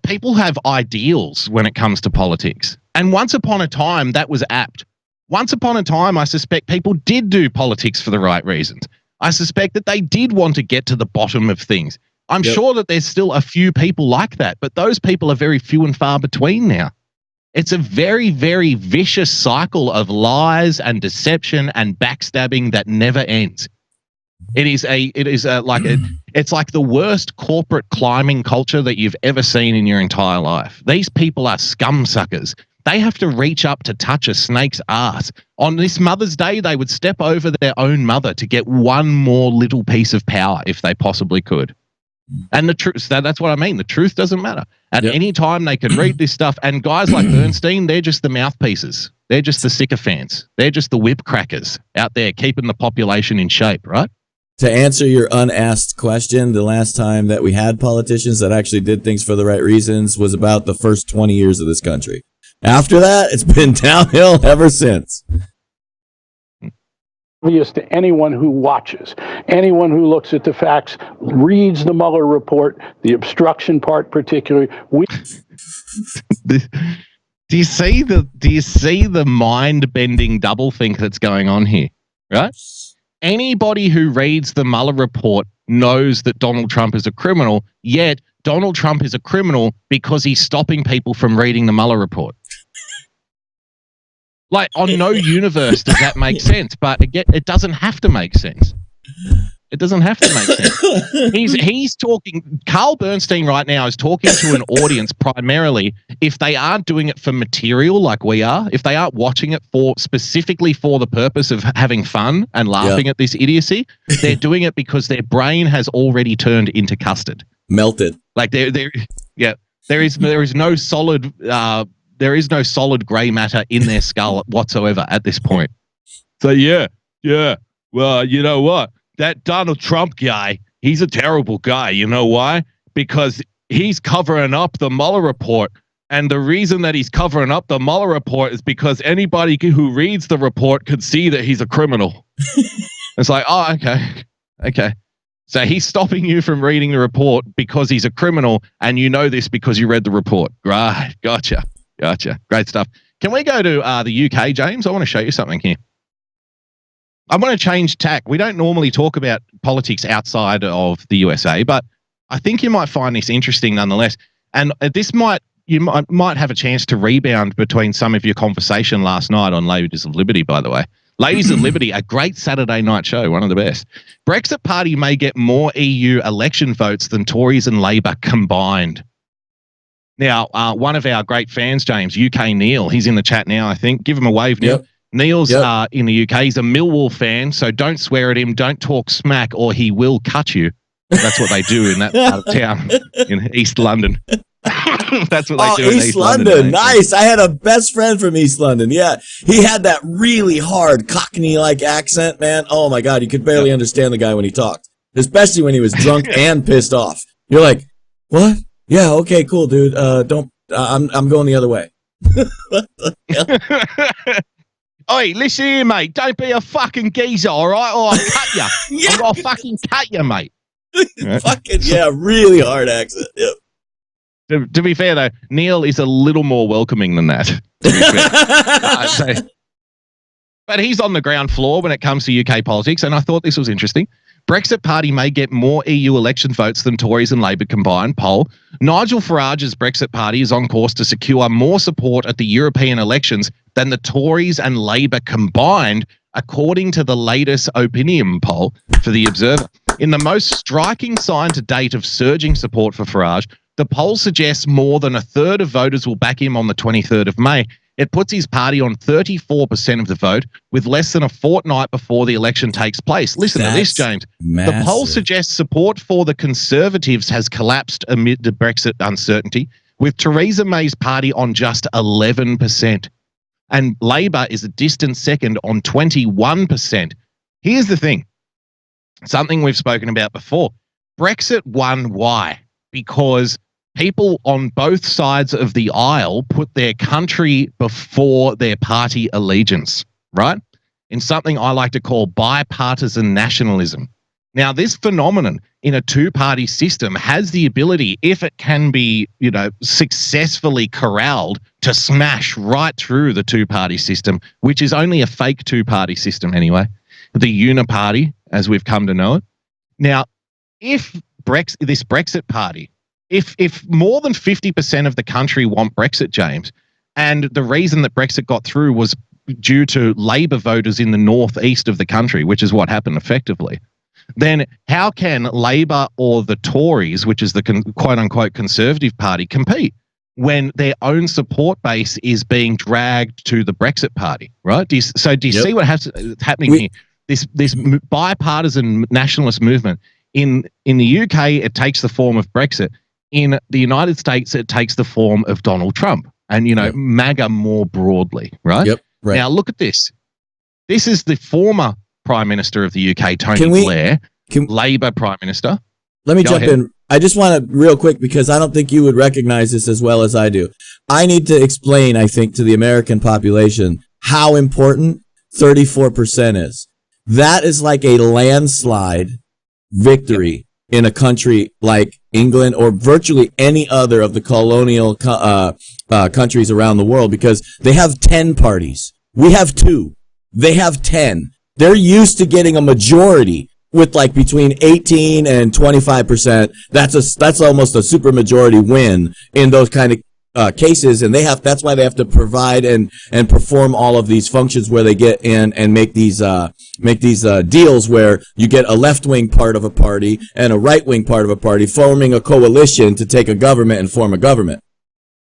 people have ideals when it comes to politics. And once upon a time, that was apt. Once upon a time, I suspect people did do politics for the right reasons. I suspect that they did want to get to the bottom of things. I'm sure that there's still a few people like that, but those people are very few and far between now. It's a very, very vicious cycle of lies and deception and backstabbing that never ends. It's like the worst corporate climbing culture that you've ever seen in your entire life. These people are scum suckers. They have to reach up to touch a snake's ass. On this Mother's Day, they would step over their own mother to get one more little piece of power if they possibly could. And the truth, that's what I mean. The truth doesn't matter. At any time, they can read this stuff. And guys like Bernstein, they're just the mouthpieces. They're just the sycophants. They're just the whip crackers out there keeping the population in shape, right? To answer your unasked question, the last time that we had politicians that actually did things for the right reasons was about the first 20 years of this country. After that, it's been downhill ever since. Obvious to anyone who watches, anyone who looks at the facts, reads the Mueller report, the obstruction part particularly. Do you see the mind-bending doublethink that's going on here, right? Anybody who reads the Mueller report knows that Donald Trump is a criminal, yet Donald Trump is a criminal because he's stopping people from reading the Mueller report. Like, on no universe does that make sense, but again, it doesn't have to make sense. It doesn't have to make sense. He's talking, Carl Bernstein right now is talking to an audience primarily, if they aren't doing it for material like we are, if they aren't watching it specifically for the purpose of having fun and laughing at this idiocy, they're doing it because their brain has already turned into custard. Melted. Like there is no solid There is no solid gray matter in their skull whatsoever at this point. So yeah. Well, you know what? That Donald Trump guy, he's a terrible guy. You know why? Because he's covering up the Mueller report. And the reason that he's covering up the Mueller report is because anybody who reads the report could see that he's a criminal. It's like, oh, okay. So he's stopping you from reading the report because he's a criminal, and you know this because you read the report. Right. Gotcha. Great stuff. Can we go to the UK, James? I want to show you something here. I want to change tack. We don't normally talk about politics outside of the USA, but I think you might find this interesting nonetheless. And you might have a chance to rebound between some of your conversation last night on Ladies of Liberty, by the way. Ladies of Liberty, a great Saturday night show, one of the best. Brexit Party may get more EU election votes than Tories and Labour combined. Now, one of our great fans, James, UK Neil, he's in the chat now, I think. Give him a wave, Neil. Yep. Neil's in the UK. He's a Millwall fan, so don't swear at him. Don't talk smack or he will cut you. That's what they do in that part of town in East London. That's what they do in East London. Nice. I had a best friend from East London. Yeah. He had that really hard Cockney-like accent, man. Oh, my God. You could barely understand the guy when he talked, especially when he was drunk and pissed off. You're like, what? Yeah, okay, cool, dude. I'm going the other way. What the hell? Oi, listen here, mate. Don't be a fucking geezer, all right? Or I'll cut you. Yeah. I'm going to fucking cut you, mate. Really hard accent. Yep. To be fair, though, Neil is a little more welcoming than that. But he's on the ground floor when it comes to UK politics, and I thought this was interesting. Brexit Party may get more EU election votes than Tories and Labour combined. Poll. Nigel Farage's Brexit Party is on course to secure more support at the European elections than the Tories and Labour combined, according to the latest opinion poll for The Observer. In the most striking sign to date of surging support for Farage, the poll suggests more than a third of voters will back him on the 23rd of May. It puts his party on 34% of the vote, with less than a fortnight before the election takes place. Listen to this, James. Massive. The poll suggests support for the Conservatives has collapsed amid the Brexit uncertainty, with Theresa May's party on just 11%. And Labour is a distant second on 21%. Here's the thing. Something we've spoken about before. Brexit won. Why? Because people on both sides of the aisle put their country before their party allegiance, right? In something I like to call bipartisan nationalism. Now, this phenomenon in a two-party system has the ability, if it can be, successfully corralled, to smash right through the two-party system, which is only a fake two-party system anyway, the uniparty, as we've come to know it. Now, if this Brexit party, if more than 50% of the country want Brexit, James, and the reason that Brexit got through was due to Labour voters in the northeast of the country, which is what happened effectively, then how can Labour or the Tories, which is the quote-unquote Conservative Party, compete when their own support base is being dragged to the Brexit Party, right? Do you see what happening here? This bipartisan nationalist movement, in the UK, it takes the form of Brexit. In the United States, it takes the form of Donald Trump and, MAGA more broadly, right? Yep. Right. Now, look at this. This is the former Prime Minister of the UK, Tony Blair, Labour Prime Minister. Let me jump in. I just want to, real quick, because I don't think you would recognize this as well as I do. I need to explain, I think, to the American population how important 34% is. That is like a landslide victory in a country like England or virtually any other of the colonial countries around the world, because they have 10 parties. We have 2. They have 10. They're used to getting a majority with like between 18 and 25%. That's almost a super majority win in those kind of cases, and that's why they have to provide and perform all of these functions where they get in and make these deals where you get a left-wing part of a party and a right-wing part of a party forming a coalition to take a government and form a government.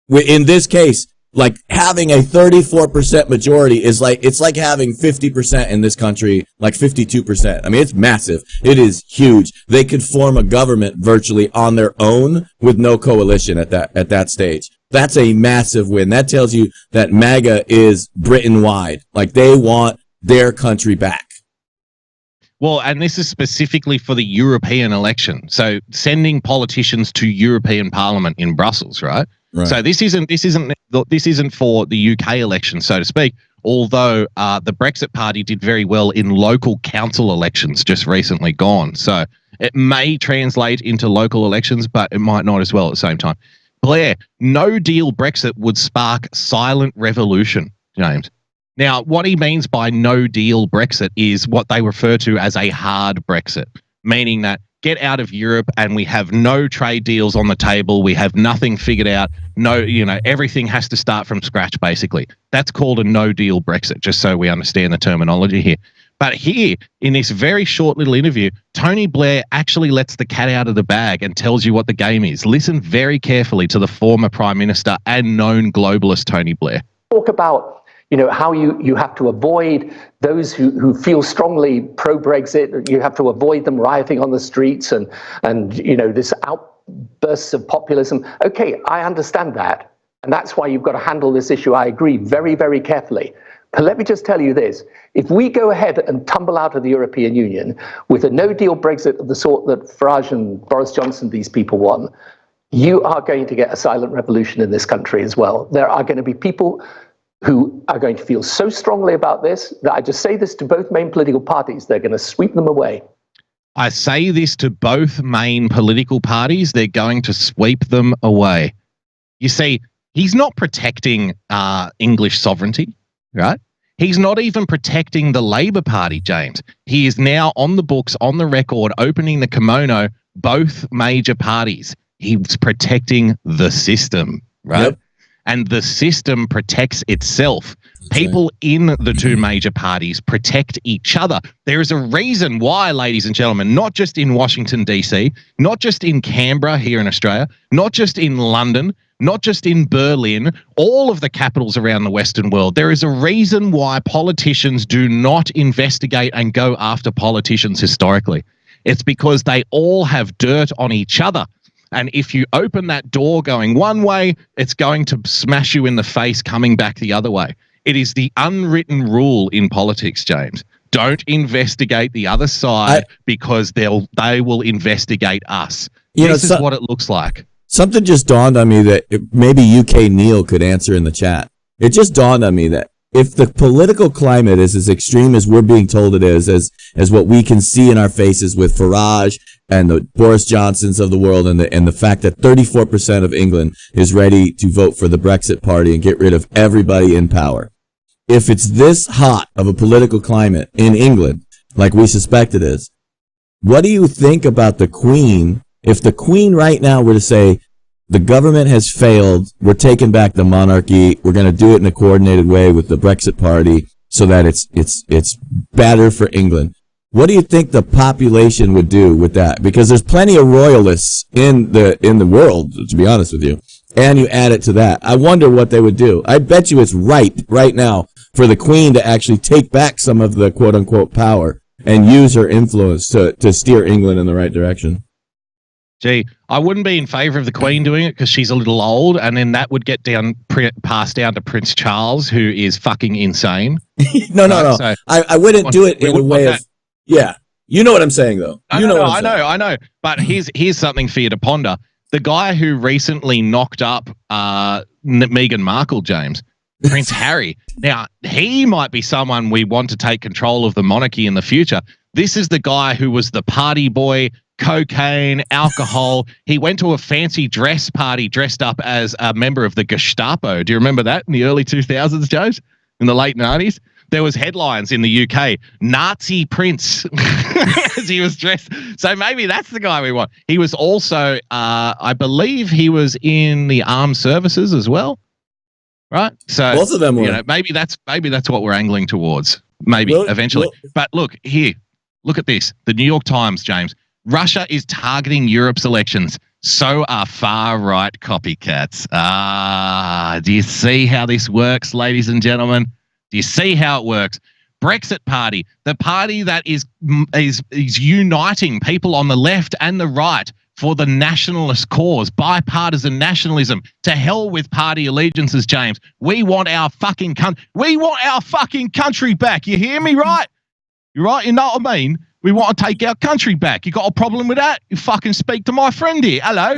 In this case, like having a 34% majority is it's like having 50% in this country, like 52%. I mean, it's massive. It is huge. They could form a government virtually on their own with no coalition at that stage. That's a massive win. That tells you that MAGA is Britain-wide. Like, they want their country back. Well, and this is specifically for the European election. So sending politicians to European Parliament in Brussels, right? So this isn't for the UK election, so to speak. Although the Brexit Party did very well in local council elections just recently gone. So it may translate into local elections, but it might not as well at the same time. Blair, no deal Brexit would spark silent revolution, James. Now, what he means by no deal Brexit is what they refer to as a hard Brexit, meaning that get out of Europe and we have no trade deals on the table. We have nothing figured out. No, everything has to start from scratch, basically. That's called a no deal Brexit, just so we understand the terminology here. But here, in this very short little interview, Tony Blair actually lets the cat out of the bag and tells you what the game is. Listen very carefully to the former Prime Minister and known globalist Tony Blair. Talk about how you have to avoid those who feel strongly pro-Brexit. You have to avoid them rioting on the streets and this outbursts of populism. Okay, I understand that. And that's why you've got to handle this issue, I agree, very, very carefully. But let me just tell you this. If we go ahead and tumble out of the European Union with a no-deal Brexit of the sort that Farage and Boris Johnson, these people want, you are going to get a silent revolution in this country as well. There are going to be people who are going to feel so strongly about this that I just say this to both main political parties, they're going to sweep them away. I say this to both main political parties, they're going to sweep them away. You see, he's not protecting English sovereignty, right? He's not even protecting the Labor Party, James. He is now on the books, on the record, opening the kimono, both major parties. He's protecting the system, right? Yep. And the system protects itself. People in the two major parties protect each other. There is a reason why, ladies and gentlemen, not just in Washington, D.C., not just in Canberra here in Australia, not just in London, not just in Berlin, all of the capitals around the Western world, there is a reason why politicians do not investigate and go after politicians historically. It's because they all have dirt on each other. And if you open that door going one way, it's going to smash you in the face coming back the other way. It is the unwritten rule in politics, James. Don't investigate the other side because they will investigate us. This is what it looks like. Something just dawned on me that maybe UK Neil could answer in the chat. It just dawned on me that if the political climate is as extreme as we're being told it is, as what we can see in our faces with Farage and the Boris Johnsons of the world, and the fact that 34% of England is ready to vote for the Brexit party and get rid of everybody in power. If it's this hot of a political climate in England, like we suspect it is, what do you think about the Queen? If the Queen right now were to say, the government has failed, we're taking back the monarchy, we're going to do it in a coordinated way with the Brexit party so that it's better for England. What do you think the population would do with that? Because there's plenty of royalists in the world, to be honest with you. And you add it to that. I wonder what they would do. I bet you it's ripe right now for the Queen to actually take back some of the quote-unquote power and use her influence to steer England in the right direction. Gee, I wouldn't be in favour of the Queen doing it because she's a little old, and then that would get passed down to Prince Charles, who is fucking insane. No. So I wouldn't do it in a way of... Yeah. You know what I'm saying, though. I know. But here's something for you to ponder. The guy who recently knocked up Meghan Markle, James, Prince Harry. Now, he might be someone we want to take control of the monarchy in the future. This is the guy who was the party boy, cocaine, alcohol. He went to a fancy dress party dressed up as a member of the Gestapo. Do you remember that in the early 2000s, Joes? In the late 90s? There was headlines in the UK, Nazi Prince, as he was dressed. So maybe that's the guy we want. He was also, I believe he was in the armed services as well. Right? So both of them were. Maybe that's what we're angling towards. Maybe eventually. But look here, look at this. The New York Times, James. Russia is targeting Europe's elections. So are far-right copycats. Do you see how this works, ladies and gentlemen? Do you see how it works? Brexit Party, the party that is uniting people on the left and the right for the nationalist cause, bipartisan nationalism. To hell with party allegiances, James. We want our fucking country back. You hear me, right? You right? You know what I mean? We want to take our country back. You got a problem with that? You fucking speak to my friend here. Hello.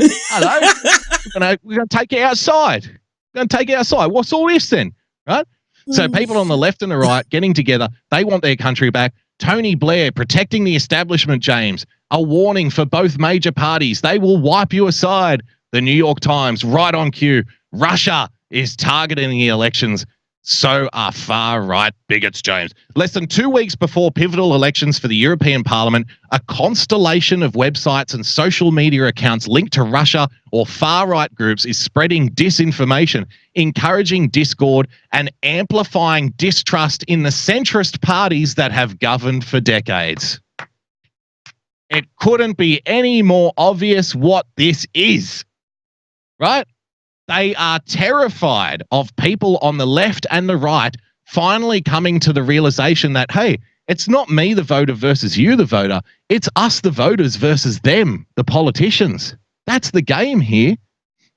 We're gonna take it outside. What's all this then? Right? So people on the left and the right getting together, they want their country back. Tony Blair protecting the establishment, James. A warning for both major parties. They will wipe you aside. The New York Times, right on cue. Russia is targeting the elections. So are far-right bigots, James. Less than 2 weeks before pivotal elections for the European Parliament, a constellation of websites and social media accounts linked to Russia or far-right groups is spreading disinformation, encouraging discord, and amplifying distrust in the centrist parties that have governed for decades. It couldn't be any more obvious what this is, right? They are terrified of people on the left and the right finally coming to the realization that, hey, it's not me, the voter, versus you, the voter. It's us, the voters, versus them, the politicians. That's the game here.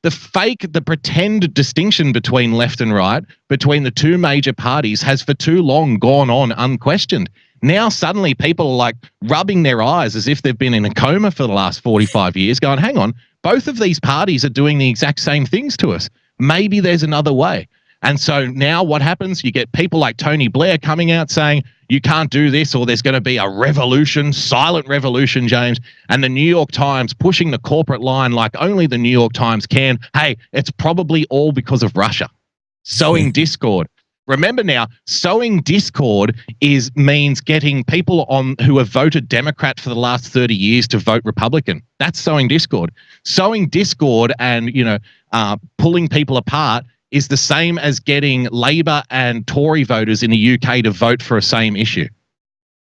The pretend distinction between left and right, between the two major parties, has for too long gone on unquestioned. Now suddenly people are like rubbing their eyes as if they've been in a coma for the last 45 years going, hang on, both of these parties are doing the exact same things to us. Maybe there's another way. And so now what happens? You get people like Tony Blair coming out saying, you can't do this, or there's going to be a revolution, silent revolution, James. And the New York Times pushing the corporate line like only the New York Times can. Hey, it's probably all because of Russia. Sowing discord. Remember now, sowing discord means getting people on who have voted Democrat for the last 30 years to vote Republican. That's sowing discord. Sowing discord and, pulling people apart is the same as getting Labor and Tory voters in the UK to vote for a same issue.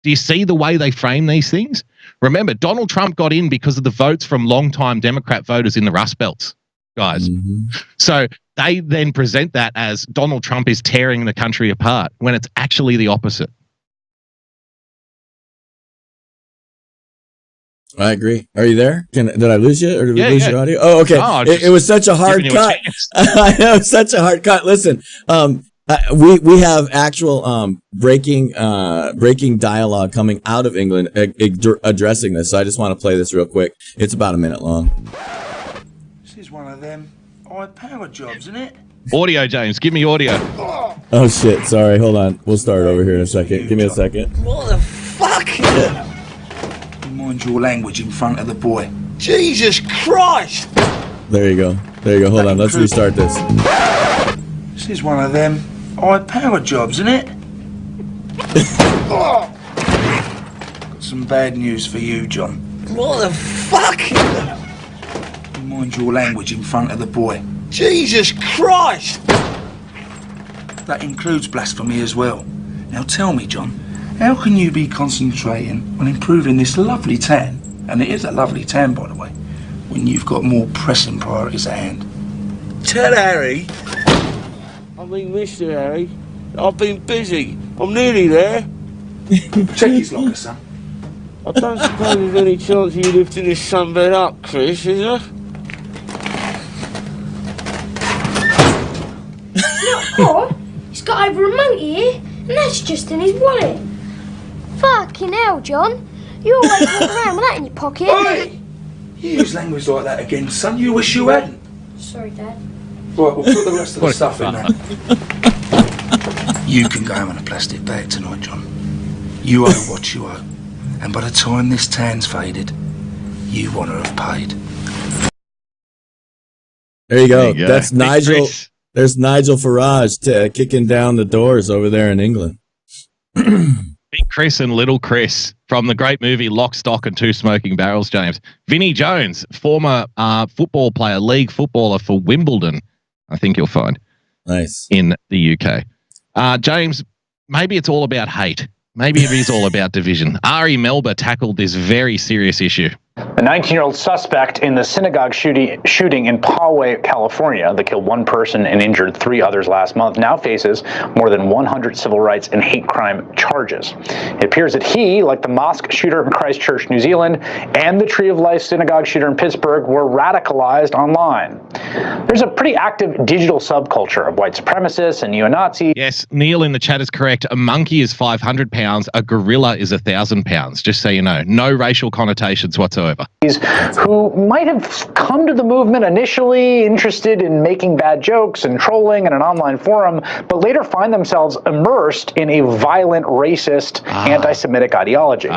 Do you see the way they frame these things? Remember, Donald Trump got in because of the votes from longtime Democrat voters in the Rust Belts, guys. Mm-hmm. So they then present that as Donald Trump is tearing the country apart when it's actually the opposite. I agree. Are you there? Did I lose you, or did we lose your audio? Oh, okay. No, it was such a hard cut. I know, such a hard cut. Listen, we have actual breaking dialogue coming out of England addressing this. So I just want to play this real quick. It's about a minute long. This is one of them high power jobs, isn't it? Audio, James. Give me audio. Oh shit! Sorry. Hold on. We'll start over here in a second. Give me a second. What the fuck? Mind your language in front of the boy. Jesus Christ! There you go. Hold on. Let's restart this. This is one of them high power jobs, isn't it? Got some bad news for you, John. What the fuck? Mind your language in front of the boy. Jesus Christ! That includes blasphemy as well. Now tell me, John, how can you be concentrating on improving this lovely tan, and it is a lovely tan, by the way, when you've got more pressing priorities at hand? Tell Harry. I mean, Mr. Harry, I've been busy. I'm nearly there. Check his locker, son. I don't suppose there's any chance you lifting this sunbed up, Chris, is there? Look, he's got a remote here, and that's just in his wallet. Fucking hell, John. You always walk around with that in your pocket. Oi! You use language like that again, son. You wish you hadn't. Sorry, Dad. Right, we'll put the rest of the stuff in there. You can go home in a plastic bag tonight, John. You owe what you owe. And by the time this tan's faded, you want to have paid. There you go. That's Nigel. There's Nigel Farage kicking down the doors over there in England. Big Chris and Little Chris from the great movie Lock, Stock and Two Smoking Barrels, James. Vinnie Jones, former football player, league footballer for Wimbledon, I think you'll find. Nice. In the UK. James, maybe it's all about hate. Maybe it is all about division. Ari Melber tackled this very serious issue The 19-year-old suspect in the synagogue shooting in Poway, California, that killed one person and injured 3 others last month, now faces more than 100 civil rights and hate crime charges. It appears that he, like the mosque shooter in Christchurch, New Zealand, and the Tree of Life synagogue shooter in Pittsburgh, were radicalized online. There's a pretty active digital subculture of white supremacists and neo-Nazis. Yes, Neil in the chat is correct. A monkey is 500 pounds. A gorilla is 1,000 pounds, just so you know. No racial connotations whatsoever. Who might have come to the movement initially interested in making bad jokes and trolling in an online forum, but later find themselves immersed in a violent, racist, anti-Semitic ideology.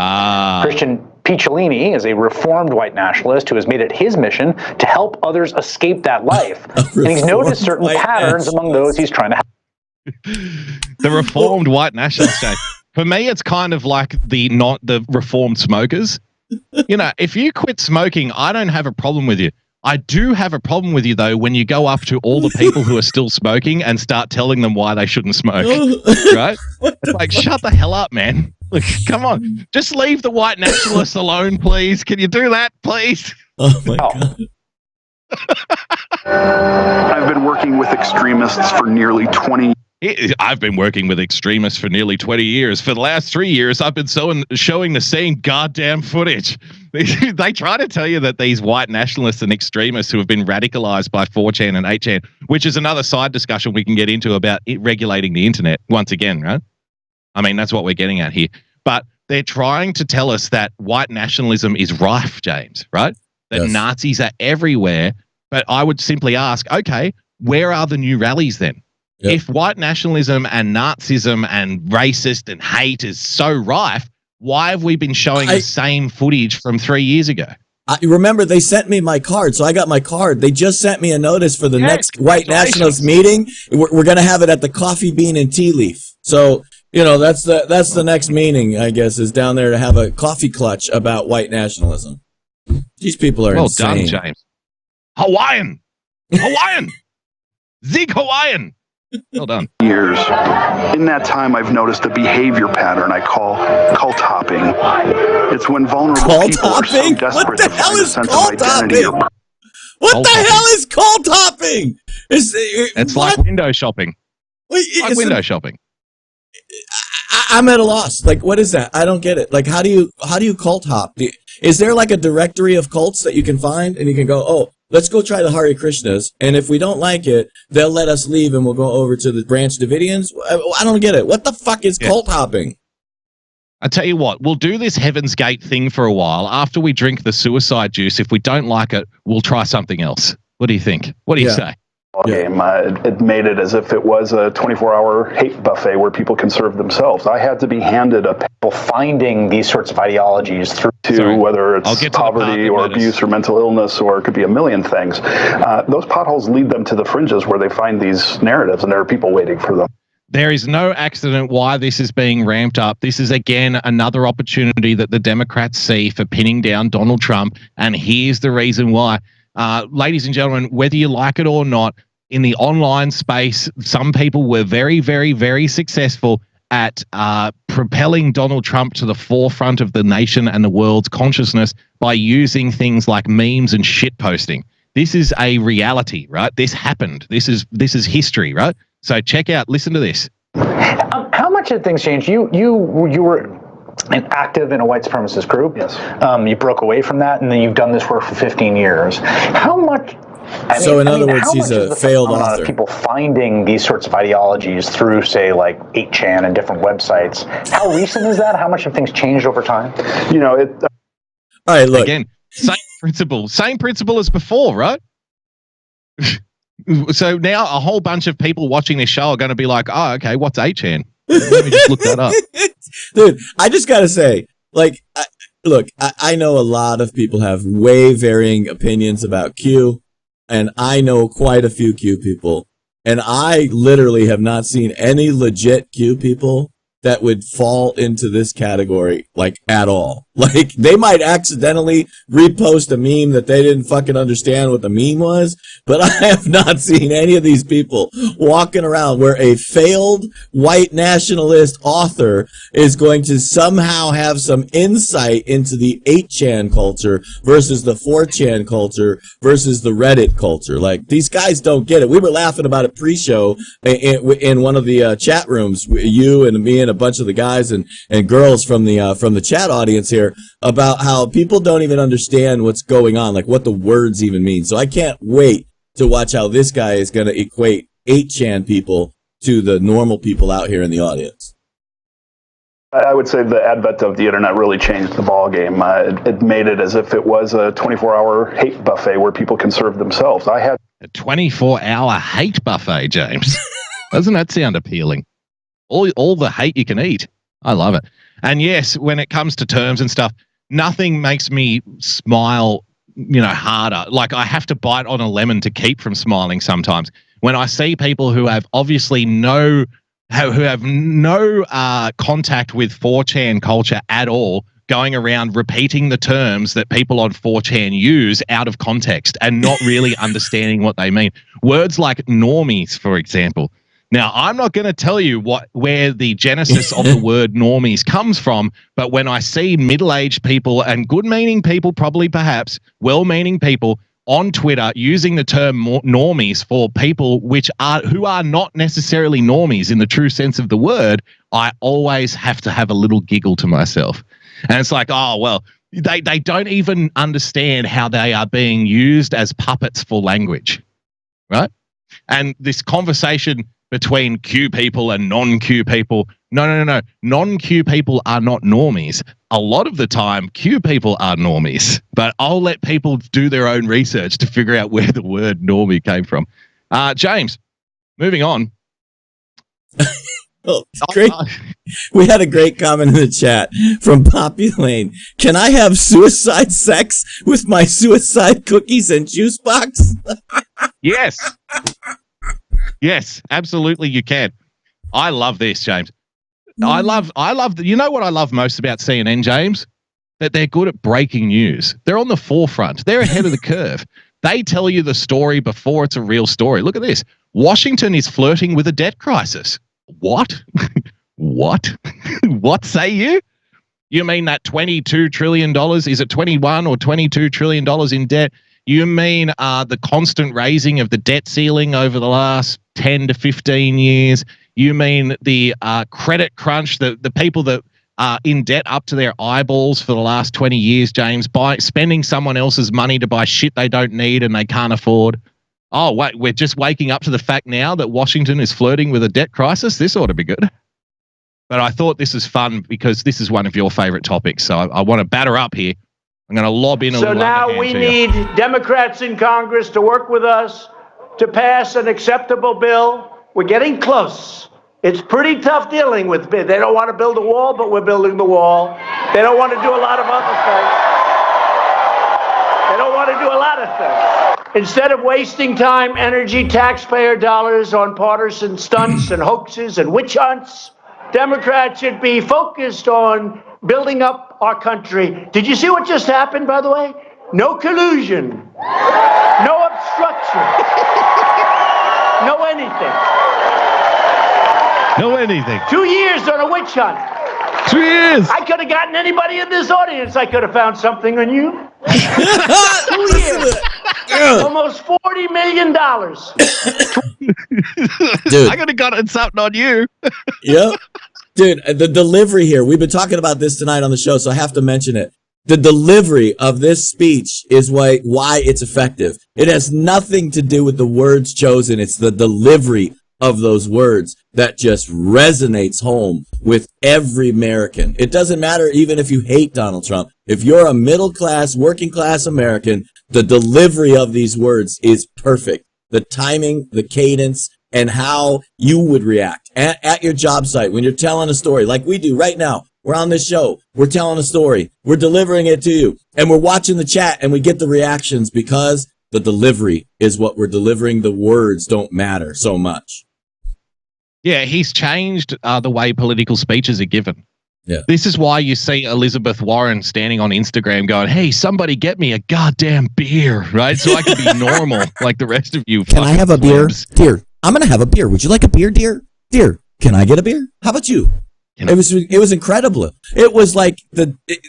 Christian Picciolini is a reformed white nationalist who has made it his mission to help others escape that life. And he's noticed certain patterns among those he's trying to help. The reformed white nationalist. For me, it's kind of like the reformed smokers. You know, if you quit smoking, I don't have a problem with you. I do have a problem with you, though, when you go up to all the people who are still smoking and start telling them why they shouldn't smoke, right? Like, shut the hell up, man. Like, come on. Just leave the white nationalists alone, please. Can you do that, please? Oh, my God. I've been working with extremists for nearly 20 years. I've been working with extremists for nearly 20 years. For the last 3 years, I've been showing the same goddamn footage. They try to tell you that these white nationalists and extremists who have been radicalized by 4chan and 8chan, which is another side discussion we can get into about regulating the internet once again, right? I mean, that's what we're getting at here. But they're trying to tell us that white nationalism is rife, James, right? That Nazis are everywhere. But I would simply ask, okay, where are the new rallies then? Yep. If white nationalism and Nazism and racist and hate is so rife, why have we been showing the same footage from 3 years ago? Remember, they sent me my card, so I got my card. They just sent me a notice for the next white nationalist meeting. We're going to have it at the Coffee Bean and Tea Leaf. So, you know, that's the next meeting, I guess, is down there to have a coffee clutch about white nationalism. These people are insane. Well done, James. Hawaiian! Zig Hawaiian! Well done. Years. In that time, I've noticed a behavior pattern I call cult hopping. It's when vulnerable people are so desperate to find a sense of identity. What the hell is cult hopping? It's like window shopping. Window shopping. I'm at a loss. Like, what is that? I don't get it. Like, how do you cult hop? Is there like a directory of cults that you can find and you can go, oh, let's go try the Hare Krishnas, and if we don't like it, they'll let us leave and we'll go over to the Branch Davidians? I don't get it. What the fuck is cult hopping? I tell you what, we'll do this Heaven's Gate thing for a while. After we drink the suicide juice, if we don't like it, we'll try something else. What do you think? What do you say? Game. It made it as if it was a 24-hour hate buffet where people can serve themselves. I had to be handed a people finding these sorts of ideologies through whether it's poverty or abuse or mental illness, or it could be a million things. Those potholes lead them to the fringes where they find these narratives, and there are people waiting for them. There is no accident why this is being ramped up. This is, again, another opportunity that the Democrats see for pinning down Donald Trump, and here's the reason why. Ladies and gentlemen, whether you like it or not, in the online space, some people were very, very, very successful at propelling Donald Trump to the forefront of the nation and the world's consciousness by using things like memes and shit posting. This is a reality, right? This happened. This is history, right? So check out, listen to this. How much have things changed? You were active in a white supremacist group. Yes. You broke away from that, and then you've done this work for 15 years. How much? In other words, he's a failed author. People finding these sorts of ideologies through, say, like 8chan and different websites. How recent is that? How much have things changed over time? You know, it. All right, look. Again, same principle as before, right? So now a whole bunch of people watching this show are going to be like, oh, okay, what's 8chan? Let me just look that up. Dude, I just got to say, like, look, I know a lot of people have way varying opinions about Q, and I know quite a few Q people, and I literally have not seen any legit Q people that would fall into this category, like, at all. Like, they might accidentally repost a meme that they didn't fucking understand what the meme was, but I have not seen any of these people walking around where a failed white nationalist author is going to somehow have some insight into the 8chan culture versus the 4chan culture versus the Reddit culture. Like, these guys don't get it. We were laughing about it pre-show in one of the chat rooms, you and me and a bunch of the guys and girls from the chat audience here, about how people don't even understand what's going on, like what the words even mean. So I can't wait to watch how this guy is going to equate 8chan people to the normal people out here in the audience. I would say the advent of the internet really changed the ball game. It made it as if it was a 24-hour hate buffet where people can serve themselves. I had a 24-hour hate buffet, James. Doesn't that sound appealing? All the hate you can eat. I love it. And yes, when it comes to terms and stuff, nothing makes me smile, harder. Like, I have to bite on a lemon to keep from smiling sometimes. When I see people who have obviously no contact with 4chan culture at all, going around repeating the terms that people on 4chan use out of context and not really understanding what they mean. Words like normies, for example. Now, I'm not going to tell you where the genesis of the word normies comes from, but when I see middle-aged people and good-meaning people, probably perhaps well-meaning people on Twitter using the term normies for people who are not necessarily normies in the true sense of the word, I always have to have a little giggle to myself. And it's like, oh, well, they don't even understand how they are being used as puppets for language, right? And this conversation between Q people and non-Q people. No. Non-Q people are not normies. A lot of the time, Q people are normies. But I'll let people do their own research to figure out where the word normie came from. James, moving on. Oh, great. We had a great comment in the chat from Poppy Lane. Can I have suicide sex with my suicide cookies and juice box? Yes. Yes, absolutely you can. I love this, James. I love you know what I love most about CNN, James? That they're good at breaking news. They're on the forefront. They're ahead of the curve. They tell you the story before it's a real story. Look at this. Washington is flirting with a debt crisis. What? What? What say you? You mean that $22 trillion? Is it 21 or $22 trillion in debt? You mean the constant raising of the debt ceiling over the last 10 to 15 years? You mean the credit crunch, the people that are in debt up to their eyeballs for the last 20 years, James, spending someone else's money to buy shit they don't need and they can't afford? Oh, wait, we're just waking up to the fact now that Washington is flirting with a debt crisis? This ought to be good. But I thought this is fun because this is one of your favorite topics, so I want to batter up here. I'm going to lob in a little. So now we need Democrats in Congress to work with us to pass an acceptable bill. We're getting close. It's pretty tough dealing with. They don't want to build a wall, but we're building the wall. They don't want to do a lot of other things. They don't want to do a lot of things. Instead of wasting time, energy, taxpayer dollars on partisan stunts and hoaxes and witch hunts, Democrats should be focused on building up our country. Did you see what just happened, by the way? No collusion. No obstruction. No anything. No anything. 2 years on a witch hunt. 2 years. I could have gotten anybody in this audience. I could have found something on you. 2 years. Almost $40 million. Dude. I could have gotten something on you. Yep. Dude, the delivery here, we've been talking about this tonight on the show, so I have to mention it. The delivery of this speech is why it's effective. It has nothing to do with the words chosen. It's the delivery of those words that just resonates home with every American. It doesn't matter even if you hate Donald Trump. If you're a middle class, working class American, the delivery of these words is perfect. The timing, the cadence, and how you would react at your job site when you're telling a story like we do right now. We're on this show. We're telling a story. We're delivering it to you. And we're watching the chat and we get the reactions because the delivery is what we're delivering. The words don't matter so much. Yeah, he's changed the way political speeches are given. Yeah. This is why you see Elizabeth Warren standing on Instagram going, "Hey, somebody get me a goddamn beer," right? So I can be normal like the rest of you. Can I have a beer? Dear, I'm going to have a beer. Would you like a beer, dear? Dear, can I get a beer? How about you? It was incredible. It was like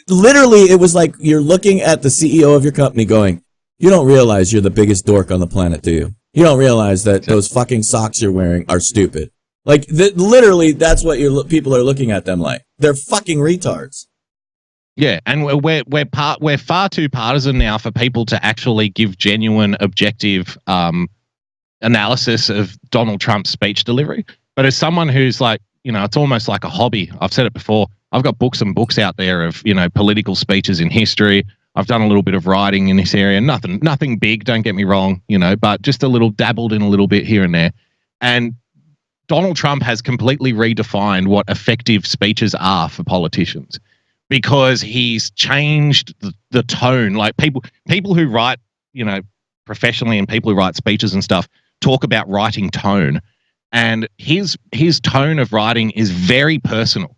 literally it was like you're looking at the CEO of your company going, "You don't realize you're the biggest dork on the planet, do you? You don't realize that those fucking socks you're wearing are stupid." Like literally, that's what people are looking at them like. They're fucking retards. Yeah, and we're far too partisan now for people to actually give genuine, objective analysis of Donald Trump's speech delivery. But as someone who's like, it's almost like a hobby. I've said it before. I've got books and books out there of political speeches in history. I've done a little bit of writing in this area. Nothing big. Don't get me wrong. But just dabbled in a little bit here and there, and Donald Trump has completely redefined what effective speeches are for politicians because he's changed the tone. Like people who write, professionally and people who write speeches and stuff talk about writing tone. And his tone of writing is very personal.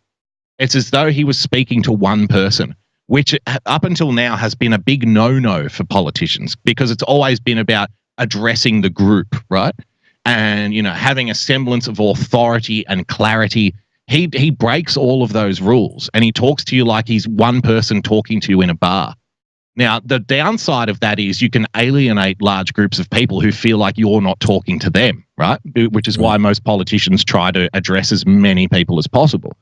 It's as though he was speaking to one person, which up until now has been a big no-no for politicians because it's always been about addressing the group, right? And, having a semblance of authority and clarity. He breaks all of those rules and he talks to you like he's one person talking to you in a bar. Now, the downside of that is you can alienate large groups of people who feel like you're not talking to them, right? Which is why most politicians try to address as many people as possible.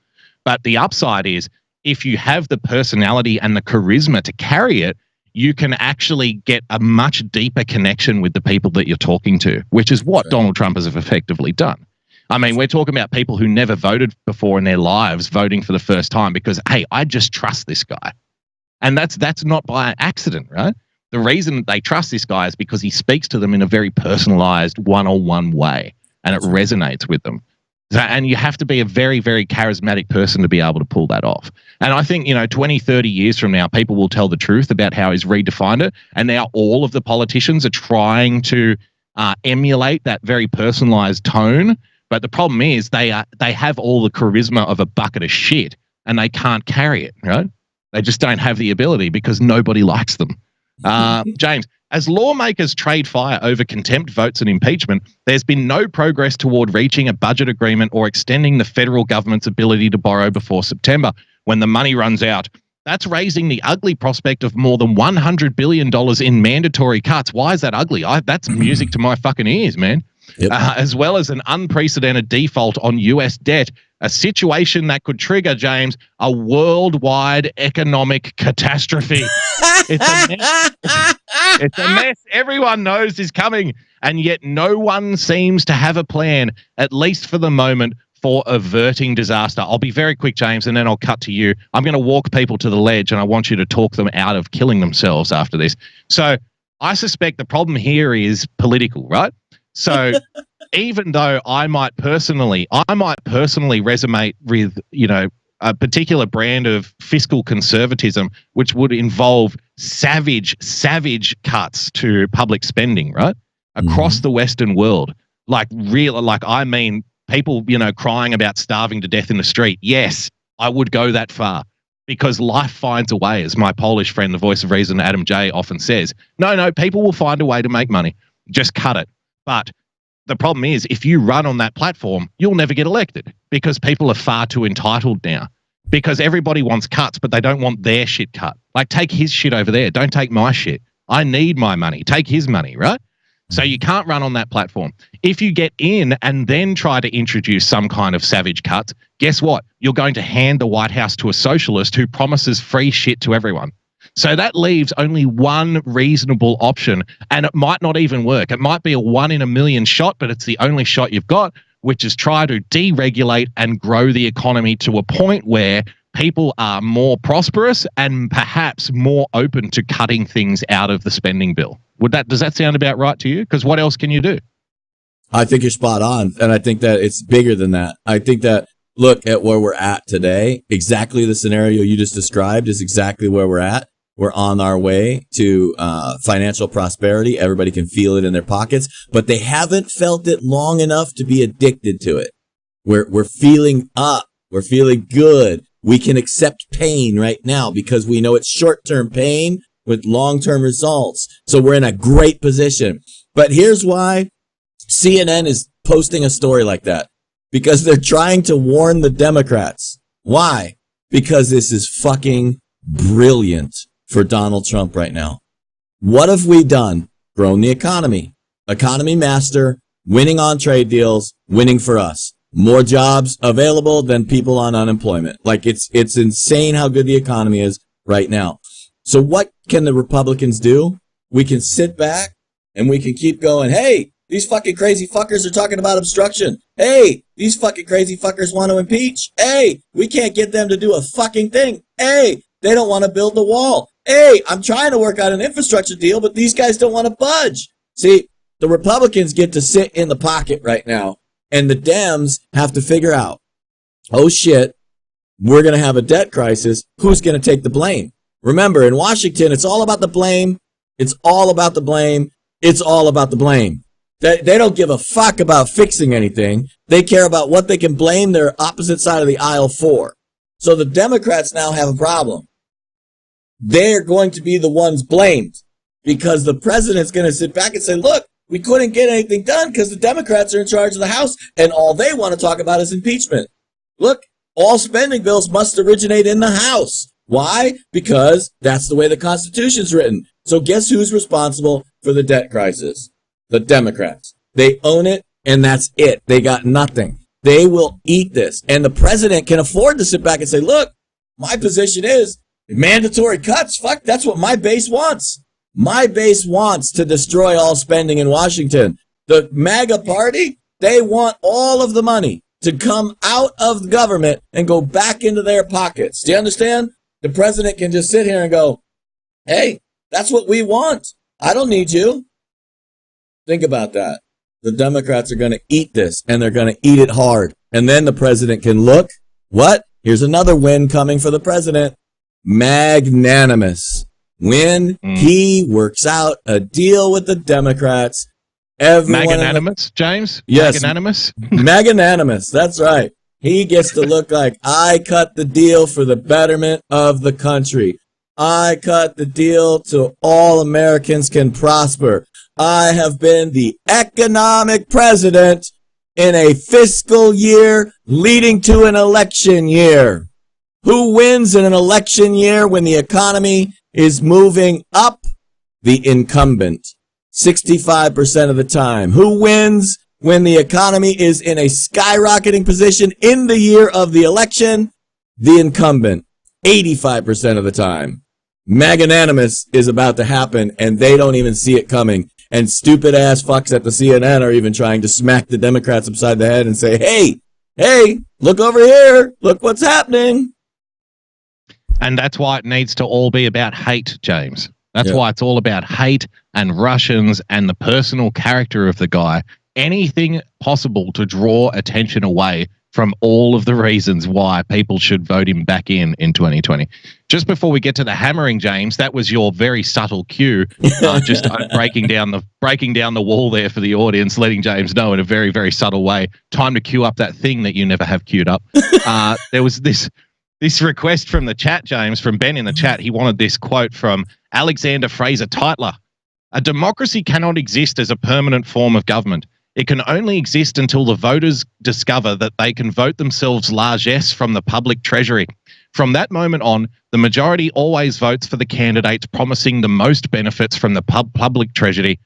But the upside is if you have the personality and the charisma to carry it, you can actually get a much deeper connection with the people that you're talking to, which is what Donald Trump has effectively done. I mean, we're talking about people who never voted before in their lives voting for the first time because, hey, I just trust this guy. And that's not by accident, right? The reason they trust this guy is because he speaks to them in a very personalized, one-on-one way, and it resonates with them. And you have to be a very, very charismatic person to be able to pull that off. And I think, 20, 30 years from now, people will tell the truth about how he's redefined it. And now all of the politicians are trying to emulate that very personalized tone. But the problem is they have all the charisma of a bucket of shit and they can't carry it, right? They just don't have the ability because nobody likes them. James, as lawmakers trade fire over contempt votes and impeachment, there's been no progress toward reaching a budget agreement or extending the federal government's ability to borrow before September when the money runs out. That's raising the ugly prospect of more than $100 billion in mandatory cuts. Why is that ugly? That's music to my fucking ears, man. Yep. As well as an unprecedented default on U.S. debt, a situation that could trigger, James, a worldwide economic catastrophe. It's a mess. It's a mess everyone knows is coming, and yet no one seems to have a plan, at least for the moment, for averting disaster. I'll be very quick, James, and then I'll cut to you. I'm going to walk people to the ledge, and I want you to talk them out of killing themselves after this. So I suspect the problem here is political, right? So even though I might personally resonate with, a particular brand of fiscal conservatism, which would involve savage cuts to public spending, right? Across the Western world, I mean, people, crying about starving to death in the street. Yes, I would go that far because life finds a way, as my Polish friend, the voice of reason, Adam J, often says. No, people will find a way to make money. Just cut it. But the problem is, if you run on that platform, you'll never get elected because people are far too entitled now because everybody wants cuts, but they don't want their shit cut. Like, take his shit over there. Don't take my shit. I need my money. Take his money, right? So you can't run on that platform. If you get in and then try to introduce some kind of savage cuts, guess what? You're going to hand the White House to a socialist who promises free shit to everyone. So that leaves only one reasonable option, and it might not even work. It might be a 1 in a million shot, but it's the only shot you've got, which is try to deregulate and grow the economy to a point where people are more prosperous and perhaps more open to cutting things out of the spending bill. Does that sound about right to you? Because what else can you do? I think you're spot on, and I think that it's bigger than that. I think that look at where we're at today. Exactly the scenario you just described is exactly where we're at. We're on our way to financial prosperity. Everybody can feel it in their pockets, but they haven't felt it long enough to be addicted to it. We're feeling up. We're feeling good. We can accept pain right now because we know it's short-term pain with long-term results. So we're in a great position. But here's why CNN is posting a story like that. Because they're trying to warn the Democrats. Why? Because this is fucking brilliant for Donald Trump right now. What have we done? Grown the economy. Economy master, winning on trade deals, winning for us. More jobs available than people on unemployment. Like it's insane how good the economy is right now. So what can the Republicans do? We can sit back and we can keep going, hey, these fucking crazy fuckers are talking about obstruction. Hey, these fucking crazy fuckers want to impeach. Hey, we can't get them to do a fucking thing. Hey, they don't want to build the wall. Hey, I'm trying to work out an infrastructure deal, but these guys don't want to budge. See, the Republicans get to sit in the pocket right now. And the Dems have to figure out, oh shit, we're going to have a debt crisis. Who's going to take the blame? Remember, in Washington, it's all about the blame. It's all about the blame. It's all about the blame. They don't give a fuck about fixing anything. They care about what they can blame their opposite side of the aisle for. So the Democrats now have a problem. They're going to be the ones blamed because the president's going to sit back and say, look, we couldn't get anything done because the Democrats are in charge of the House and all they want to talk about is impeachment. Look, all spending bills must originate in the House. Why? Because that's the way the Constitution's written. So guess who's responsible for the debt crisis? The Democrats. They own it and that's it. They got nothing. They will eat this. And the president can afford to sit back and say, look, my position is mandatory cuts. Fuck, that's what my base wants. My base wants to destroy all spending in Washington. The MAGA party, they want all of the money to come out of the government and go back into their pockets. Do you understand? The president can just sit here and go, hey, that's what we want. I don't need you. Think about that. The Democrats are going to eat this and they're going to eat it hard. And then the president can look, what? Here's another win coming for the president. Magnanimous. When he works out a deal with the Democrats, Magnanimous, James? Yes. Magnanimous? Magnanimous, that's right. He gets to look like, I cut the deal for the betterment of the country. I cut the deal so all Americans can prosper. I have been the economic president in a fiscal year leading to an election year. Who wins in an election year when the economy is moving up? The incumbent. 65% of the time. Who wins when the economy is in a skyrocketing position in the year of the election? The incumbent. 85% of the time. Magnanimous is about to happen and they don't even see it coming. And stupid ass fucks at the CNN are even trying to smack the Democrats upside the head and say, hey, look over here. Look what's happening. And that's why it needs to all be about hate, James. That's why it's all about hate and Russians and the personal character of the guy. Anything possible to draw attention away from all of the reasons why people should vote him back in 2020. Just before we get to the hammering, James, that was your very subtle cue, just breaking down the wall there for the audience, letting James know in a very, very subtle way. Time to cue up that thing that you never have queued up. There was this request from the chat, James, from Ben in the chat. He wanted this quote from Alexander Fraser Tytler. A democracy cannot exist as a permanent form of government. It can only exist until the voters discover that they can vote themselves largesse from the public treasury. From that moment on, the majority always votes for the candidates promising the most benefits from the public treasury,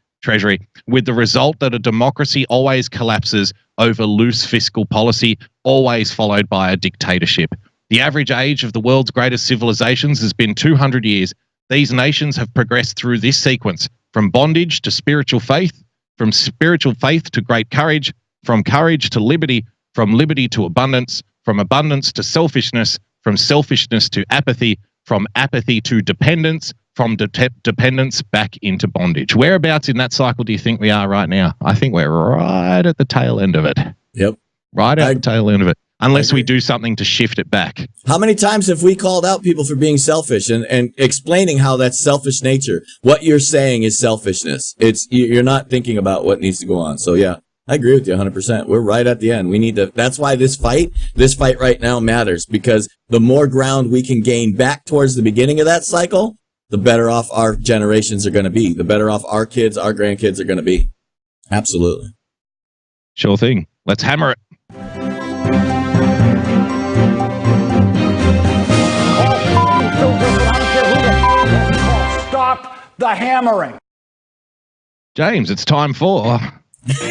with the result that a democracy always collapses over loose fiscal policy, always followed by a dictatorship. The average age of the world's greatest civilizations has been 200 years. These nations have progressed through this sequence, from bondage to spiritual faith, from spiritual faith to great courage, from courage to liberty, from liberty to abundance, from abundance to selfishness, from selfishness to apathy, from apathy to dependence, from dependence back into bondage. Whereabouts in that cycle do you think we are right now? I think we're right at the tail end of it. Yep. Right at the tail end of it. Unless we do something to shift it back. How many times have we called out people for being selfish and explaining how that's selfish nature? What you're saying is selfishness. You're not thinking about what needs to go on. So yeah. I agree with you 100%. We're right at the end. We need to, that's why this fight right now matters, because the more ground we can gain back towards the beginning of that cycle, the better off our generations are going to be. The better off our kids, our grandkids are going to be. Absolutely. Sure thing. Let's hammer it. Stop the hammering. James, it's time for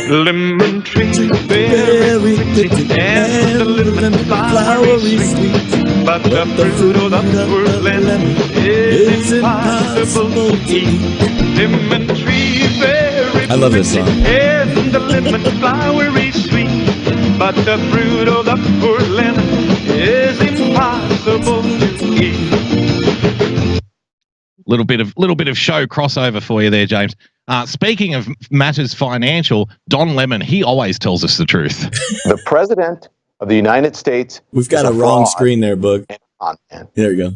lemon tree, berry pretty, and the lemon flowery sweet, but the fruit of the poor lemon is impossible to eat. Lemon tree, berry I love this song. And the lemon flowery sweet, but the fruit of the poor lemon is impossible to eat. Little bit of show crossover for you there, James. Speaking of matters financial, Don Lemon, he always tells us the truth. The president of the United States. We've got a wrong screen there, Boog. There you go.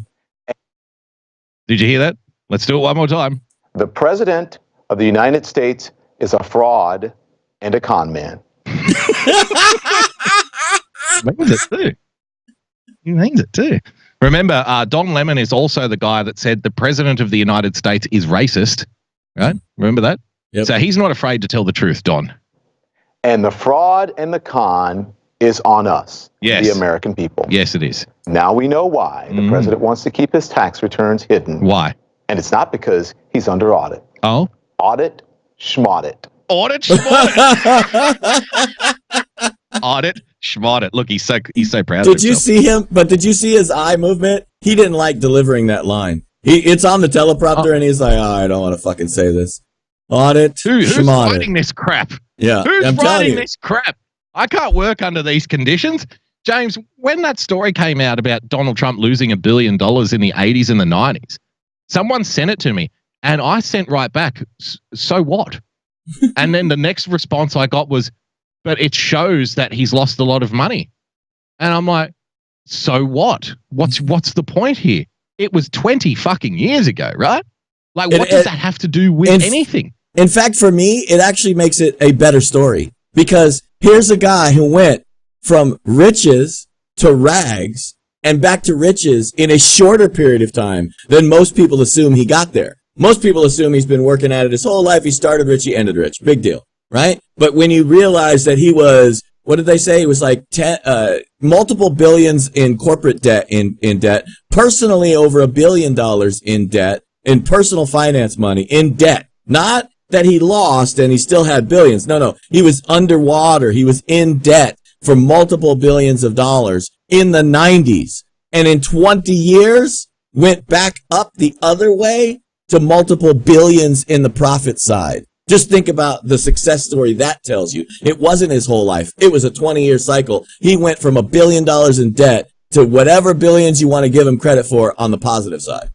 Did you hear that? Let's do it one more time. The president of the United States is a fraud and a con man. Means it too. He means it too. Remember, Don Lemon is also the guy that said the president of the United States is racist. Right? Remember that? Yep. So he's not afraid to tell the truth, Don. And the fraud and the con is on us, yes, the American people. Yes, it is. Now we know why the president wants to keep his tax returns hidden. Why? And it's not because he's under audit. Oh? Audit, schmaudit. Audit, schmaudit. Audit, schmaudit. Look, he's so proud of himself. Did you see him? But did you see his eye movement? He didn't like delivering that line. It's on the teleprompter, and he's like, "Oh, I don't want to fucking say this." Audit, who's writing this crap? Yeah, who's writing this crap? I can't work under these conditions. James, when that story came out about Donald Trump losing $1 billion in the 80s and the 90s, someone sent it to me, and I sent right back, "So what?" And then the next response I got was, "But it shows that he's lost a lot of money." And I'm like, "So what? What's the point here? It was 20 fucking years ago, right? Like, what does that have to do with anything?" In fact, for me, it actually makes it a better story, because here's a guy who went from riches to rags and back to riches in a shorter period of time than most people assume he got there. Most people assume he's been working at it his whole life. He started rich, he ended rich. Big deal, right? But when you realize that he was, what did they say? It was like multiple billions in corporate debt, in debt, personally over $1 billion in debt, in personal finance money, in debt. Not that he lost and he still had billions. No. He was underwater. He was in debt for multiple billions of dollars in the 90s. And in 20 years, went back up the other way to multiple billions in the profit side. Just think about the success story that tells you. It wasn't his whole life. It was a 20-year cycle. He went from $1 billion in debt to whatever billions you want to give him credit for on the positive side.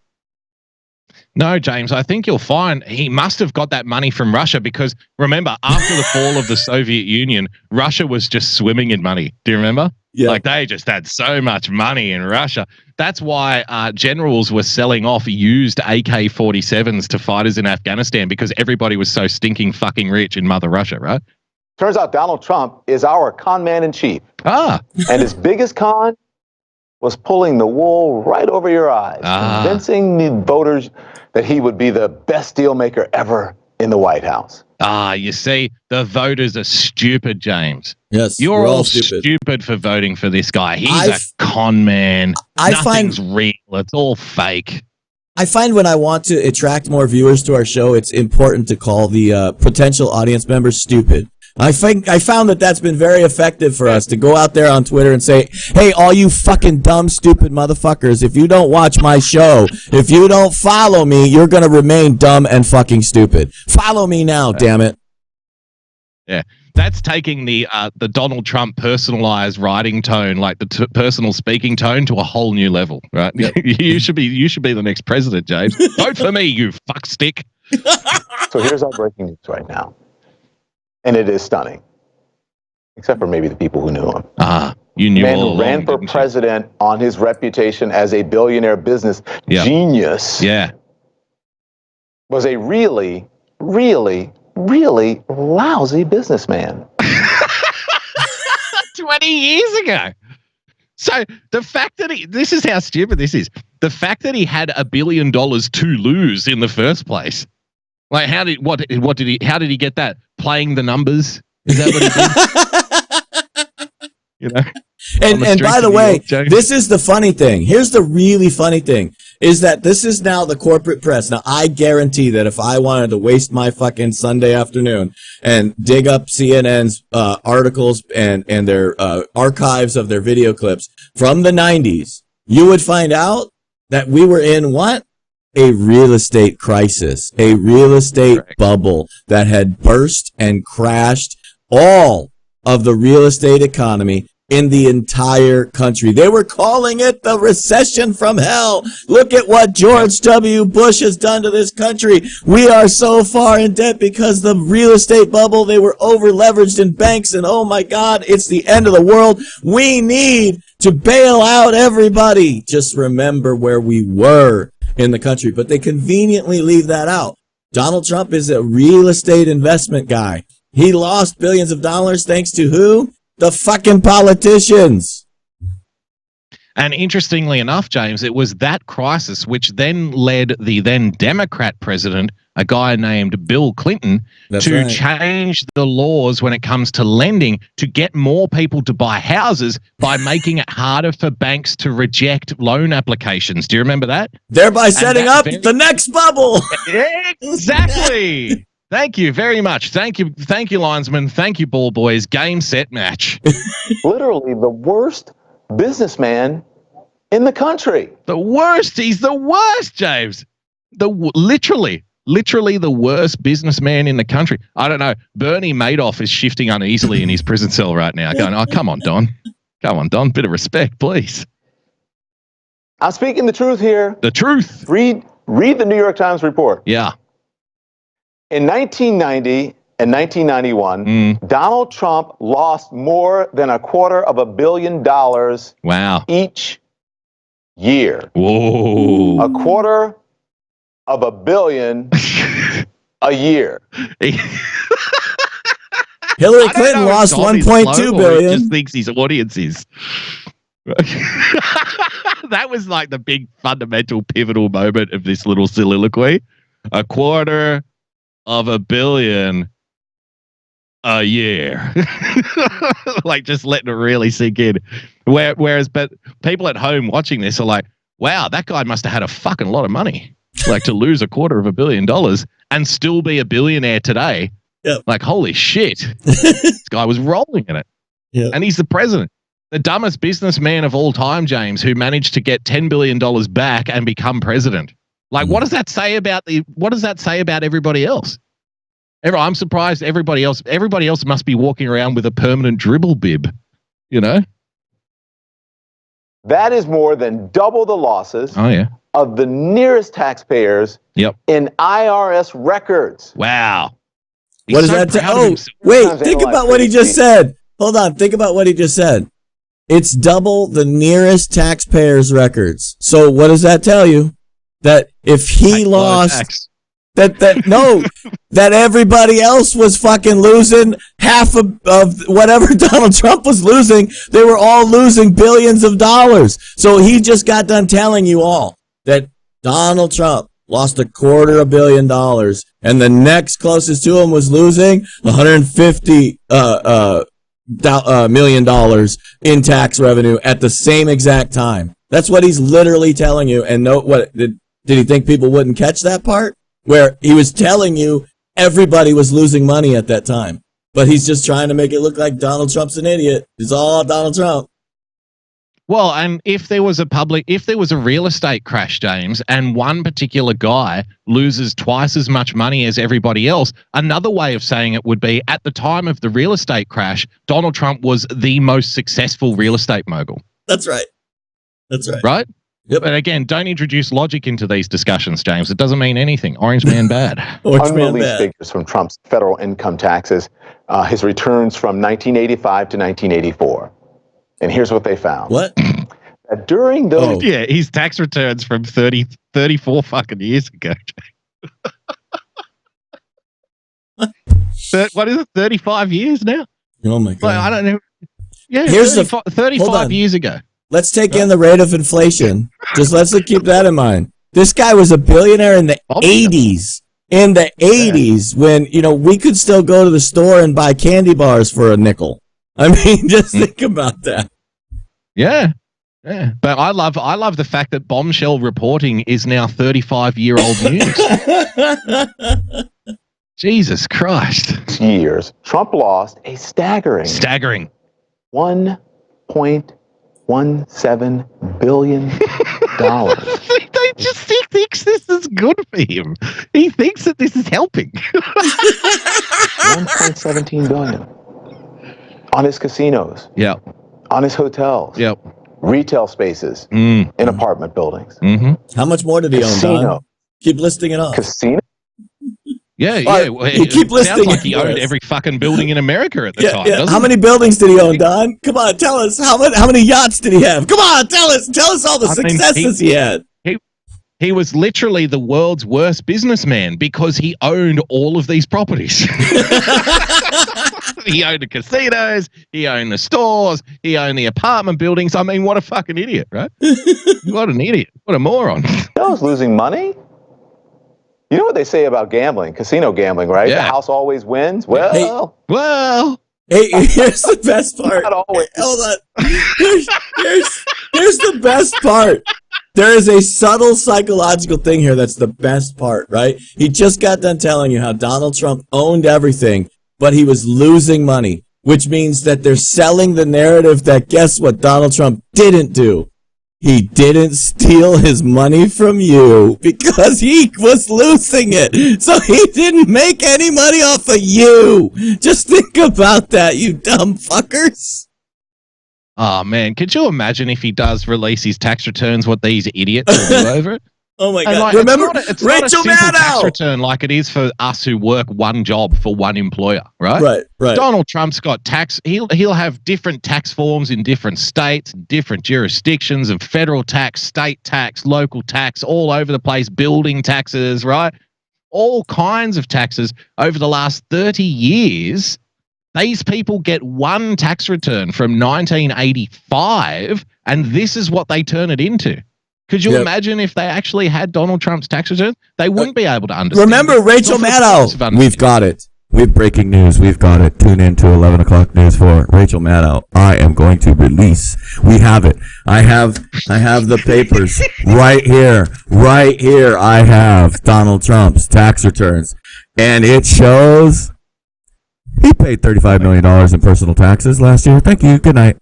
No, James, I think you'll find he must have got that money from Russia, because remember, after the fall of the Soviet Union, Russia was just swimming in money. Do you remember? Yeah. Like, they just had so much money in Russia. That's why generals were selling off used AK-47s to fighters in Afghanistan, because everybody was so stinking fucking rich in Mother Russia, right? Turns out Donald Trump is our con man in chief. Ah. And his biggest con was pulling the wool right over your eyes, convincing the voters that he would be the best deal maker ever in the White House. You see, the voters are stupid, James. Yes, you're all stupid for voting for this guy. He's a con man. Nothing's real. It's all fake. I find when I want to attract more viewers to our show, it's important to call the potential audience members stupid. I found that that's been very effective for us, to go out there on Twitter and say, "Hey, all you fucking dumb, stupid motherfuckers, if you don't watch my show, if you don't follow me, you're going to remain dumb and fucking stupid. Follow me now, damn it." Yeah. That's taking the Donald Trump personalized writing tone, like the personal speaking tone, to a whole new level, right? Yep. You should be the next president, James. Vote for me, you fuckstick. So here's our breaking news right now. And it is stunning, except for maybe the people who knew him. You knew man all who along, ran for president on his reputation as a billionaire business genius. Yeah, was a really, really, really lousy businessman. 20 years ago. So the fact that this is how stupid this is. The fact that he had $1 billion to lose in the first place. Like, how did he get that? Playing the numbers? Is that what he did? You know? And by the way, this is the funny thing. Here's the really funny thing, is that this is now the corporate press. Now, I guarantee that if I wanted to waste my fucking Sunday afternoon and dig up CNN's articles and their archives of their video clips from the 90s, you would find out that we were in what? A real estate crisis, a real estate bubble that had burst and crashed all of the real estate economy in the entire country. They were calling it the recession from hell. Look at what George W. Bush has done to this country. We are so far in debt because the real estate bubble, they were over leveraged in banks, and oh my God, it's the end of the world. We need to bail out everybody. Just remember where we were in the country, but they conveniently leave that out. Donald Trump is a real estate investment guy. He lost billions of dollars thanks to who? The fucking politicians. And interestingly enough, James, it was that crisis which then led the then Democrat president, a guy named Bill Clinton, to change the laws when it comes to lending to get more people to buy houses by making it harder for banks to reject loan applications. Do you remember that? Thereby setting up the next bubble. Exactly. Thank you very much. Thank you, linesman. Thank you, ball boys. Game, set, match. Literally the worst businessman in the country. The worst. He's the worst, James. Literally the worst businessman in the country. I don't know. Bernie Madoff is shifting uneasily in his prison cell right now, going, "Oh, come on, Don. Come on, Don. Bit of respect, please." I'm speaking the truth here. The truth. Read the New York Times report. Yeah. In 1990 and 1991, Donald Trump lost more than $250 million each year. Whoa. $250 million a year. Hillary Clinton lost 1.2 billion. He just thinks his audience is. That was like the big fundamental pivotal moment of this little soliloquy. $250 million a year. Like, just letting it really sink in. Whereas, but people at home watching this are like, wow, that guy must have had a fucking lot of money. Like, to lose $250 million and still be a billionaire today. Yep. Like, holy shit. This guy was rolling in it. Yep. And he's the president. The dumbest businessman of all time, James, who managed to get $10 billion back and become president. Like, what does that say about everybody else? I'm surprised everybody else must be walking around with a permanent dribble bib, you know? That is more than double the losses of the nearest taxpayers in IRS records. Wow. What does that tell? Oh, wait, think about what he just said. Hold on, think about what he just said. It's double the nearest taxpayers' records. So what does that tell you? That if he lost, that everybody else was fucking losing half of whatever Donald Trump was losing. They were all losing billions of dollars. So he just got done telling you all that Donald Trump lost $250 million, and the next closest to him was losing $150 million in tax revenue at the same exact time. That's what he's literally telling you. And did he think people wouldn't catch that part? Where he was telling you everybody was losing money at that time. But he's just trying to make it look like Donald Trump's an idiot. It's all Donald Trump. Well, and if there was a real estate crash, James, and one particular guy loses twice as much money as everybody else, another way of saying it would be, at the time of the real estate crash, Donald Trump was the most successful real estate mogul. That's right. That's right. Right? Yep. But again, don't introduce logic into these discussions, James. It doesn't mean anything. Orange man bad. Unreleased figures from Trump's federal income taxes, his returns from 1985 to 1984. And here's what they found. What? During those... Yeah, his tax returns from 34 fucking years ago. What is it, 35 years now? Oh, my God. Like, I don't know. Yeah, here's 35 years ago. Let's take in the rate of inflation. Just let's keep that in mind. This guy was a billionaire in the 80s. In the 80s, when, you know, we could still go to the store and buy candy bars for a nickel. I mean, just think about that. Yeah. Yeah. But I love the fact that bombshell reporting is now 35-year-old news. Jesus Christ. Years. Trump lost a staggering $1.17 billion. He thinks this is good for him. He thinks that this is helping. $1.17 billion on his casinos. Yep. On his hotels. Yep. Retail spaces in apartment buildings. Mm-hmm. How much more did he own, Don? Keep listing it off. Casino. Yeah. You keep listing. Sounds like he owned every fucking building in America at the time. Yeah. How many buildings did he own, Don? Come on, tell us. How many yachts did he have? Come on, tell us. Tell us all the successes he had. He was literally the world's worst businessman because he owned all of these properties. He owned the casinos, he owned the stores, he owned the apartment buildings. I mean, what a fucking idiot, right? What an idiot. What a moron. I was losing money. You know what they say about gambling, casino gambling, right? Yeah. The house always wins. Well. Hey, here's the best part. Not always. Hold on. Here's the best part. There is a subtle psychological thing here that's the best part, right? He just got done telling you how Donald Trump owned everything, but he was losing money, which means that they're selling the narrative that guess what Donald Trump didn't do? He didn't steal his money from you because he was losing it. So he didn't make any money off of you. Just think about that, you dumb fuckers. Oh, man. Could you imagine if he does release his tax returns, what these idiots will do over it? Oh, my God. Like, Remember it's Rachel not a simple Maddow tax return like it is for us who work one job for one employer, right? Right. Donald Trump's got tax. He'll have different tax forms in different states, different jurisdictions of federal tax, state tax, local tax, all over the place, building taxes, right? All kinds of taxes over the last 30 years. These people get one tax return from 1985, and this is what they turn it into. Could you imagine if they actually had Donald Trump's tax return? They wouldn't be able to understand. Remember Rachel Maddow. We've got it. We've breaking news. We've got it. Tune in to 11 o'clock news for Rachel Maddow. I am going to release. We have it. I have the papers right here. Right here. I have Donald Trump's tax returns, and it shows he paid $35 million in personal taxes last year. Thank you. Good night.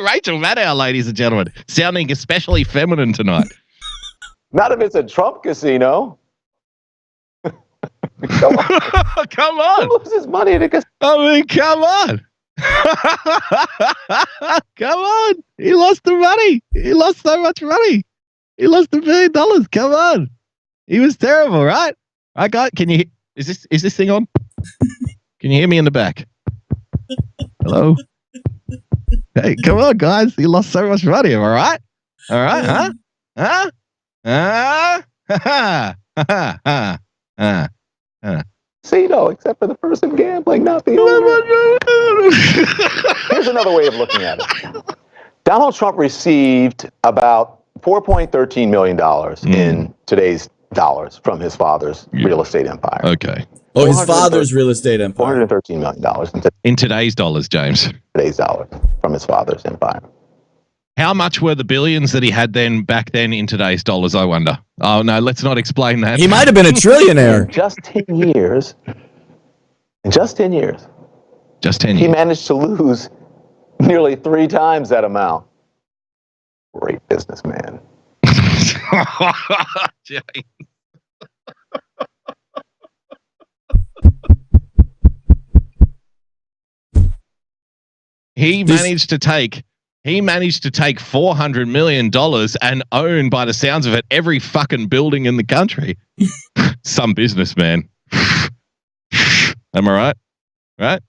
Rachel Maddow, ladies and gentlemen, sounding especially feminine tonight. Not if it's a Trump casino. Come on. Come on. Who loses money at a casino? I mean, come on. Come on. He lost the money. He lost so much money. He lost $1 billion. Come on. He was terrible, right? I got. Can you? Is this thing on? Can you hear me in the back? Hello. Hey, come on, guys. He lost so much money. Am I right? All right, huh? Casino, except for the person gambling, not the owner. Here's another way of looking at it. Donald Trump received about $4.13 million in today's dollars from his father's real estate empire. Okay. Oh, his father's real estate empire. $413 million in today's dollars, James. Today's dollars from his father's empire. How much were the billions that he had back then in today's dollars, I wonder? Oh, no, let's not explain that. He might have been a trillionaire. In just 10 years. Just 10 years. He managed to lose nearly 3 times that amount. Great businessman. He managed to take $400 million and own, by the sounds of it, every fucking building in the country. Some businessman. Am I right? Right?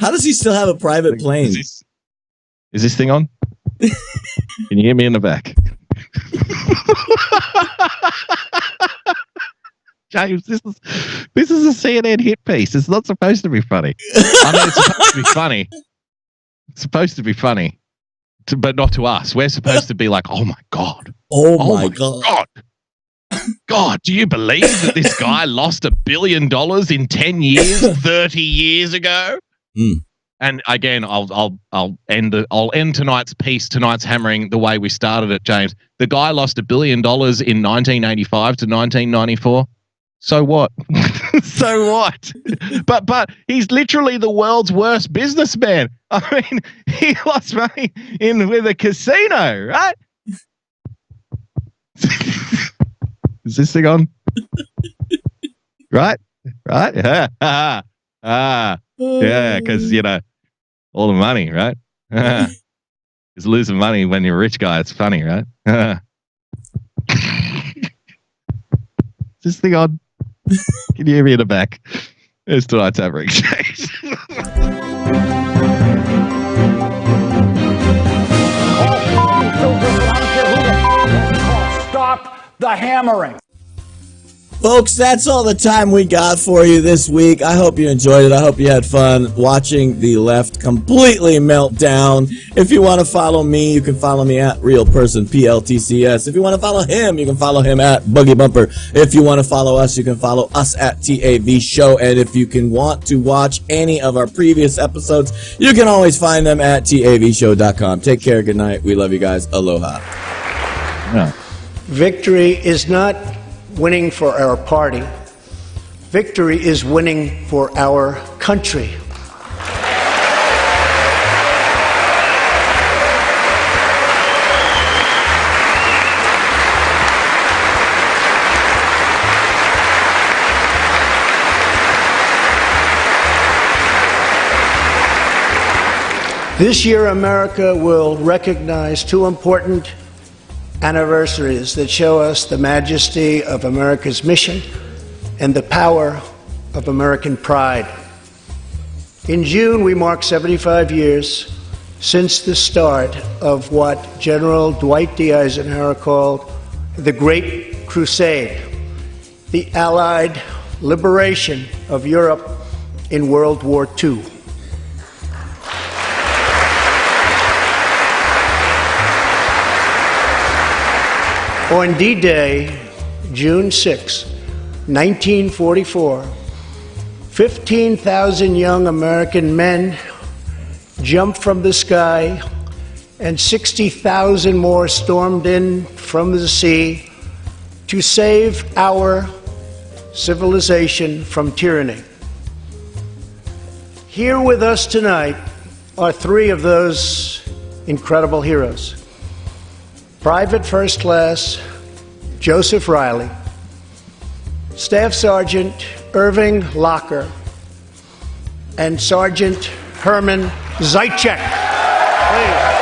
How does he still have a private plane? Is this thing on? Can you hear me in the back? James, this is a CNN hit piece. It's not supposed to be funny. I mean, it's supposed to be funny. It's supposed to be funny, but not to us. We're supposed to be like, oh my God. Oh my God. God, do you believe that this guy lost $1 billion in 10 years, 30 years ago? And again, I'll end tonight's piece, tonight's hammering the way we started it, James. The guy lost $1 billion in 1985 to 1994. So what? So what? But he's literally the world's worst businessman. I mean, he lost money with a casino, right? Is this thing on? Right? Yeah, because, all the money, right? It's losing money when you're a rich guy. It's funny, right? Is this thing on? Can you hear me in the back? It's tonight's average exchange. Stop the hammering. Folks, that's all the time we got for you this week. I hope you enjoyed it. I hope you had fun watching the left completely melt down. If you want to follow me, you can follow me at RealPersonPLTCS. If you want to follow him, you can follow him at Buggy Bumper. If you want to follow us, you can follow us at TAV Show. And if you can want to watch any of our previous episodes, you can always find them at TAVshow.com. Take care. Good night. We love you guys. Aloha. Yeah. Victory is not winning for our party. Victory is winning for our country. This year, America will recognize two important anniversaries that show us the majesty of America's mission and the power of American pride. In June, we mark 75 years since the start of what General Dwight D. Eisenhower called the Great Crusade, the Allied liberation of Europe in World War II. On D-Day, June 6, 1944, 15,000 young American men jumped from the sky and 60,000 more stormed in from the sea to save our civilization from tyranny. Here with us tonight are three of those incredible heroes. Private First Class Joseph Riley, Staff Sergeant Irving Locker, and Sergeant Herman Zaitchik. Please.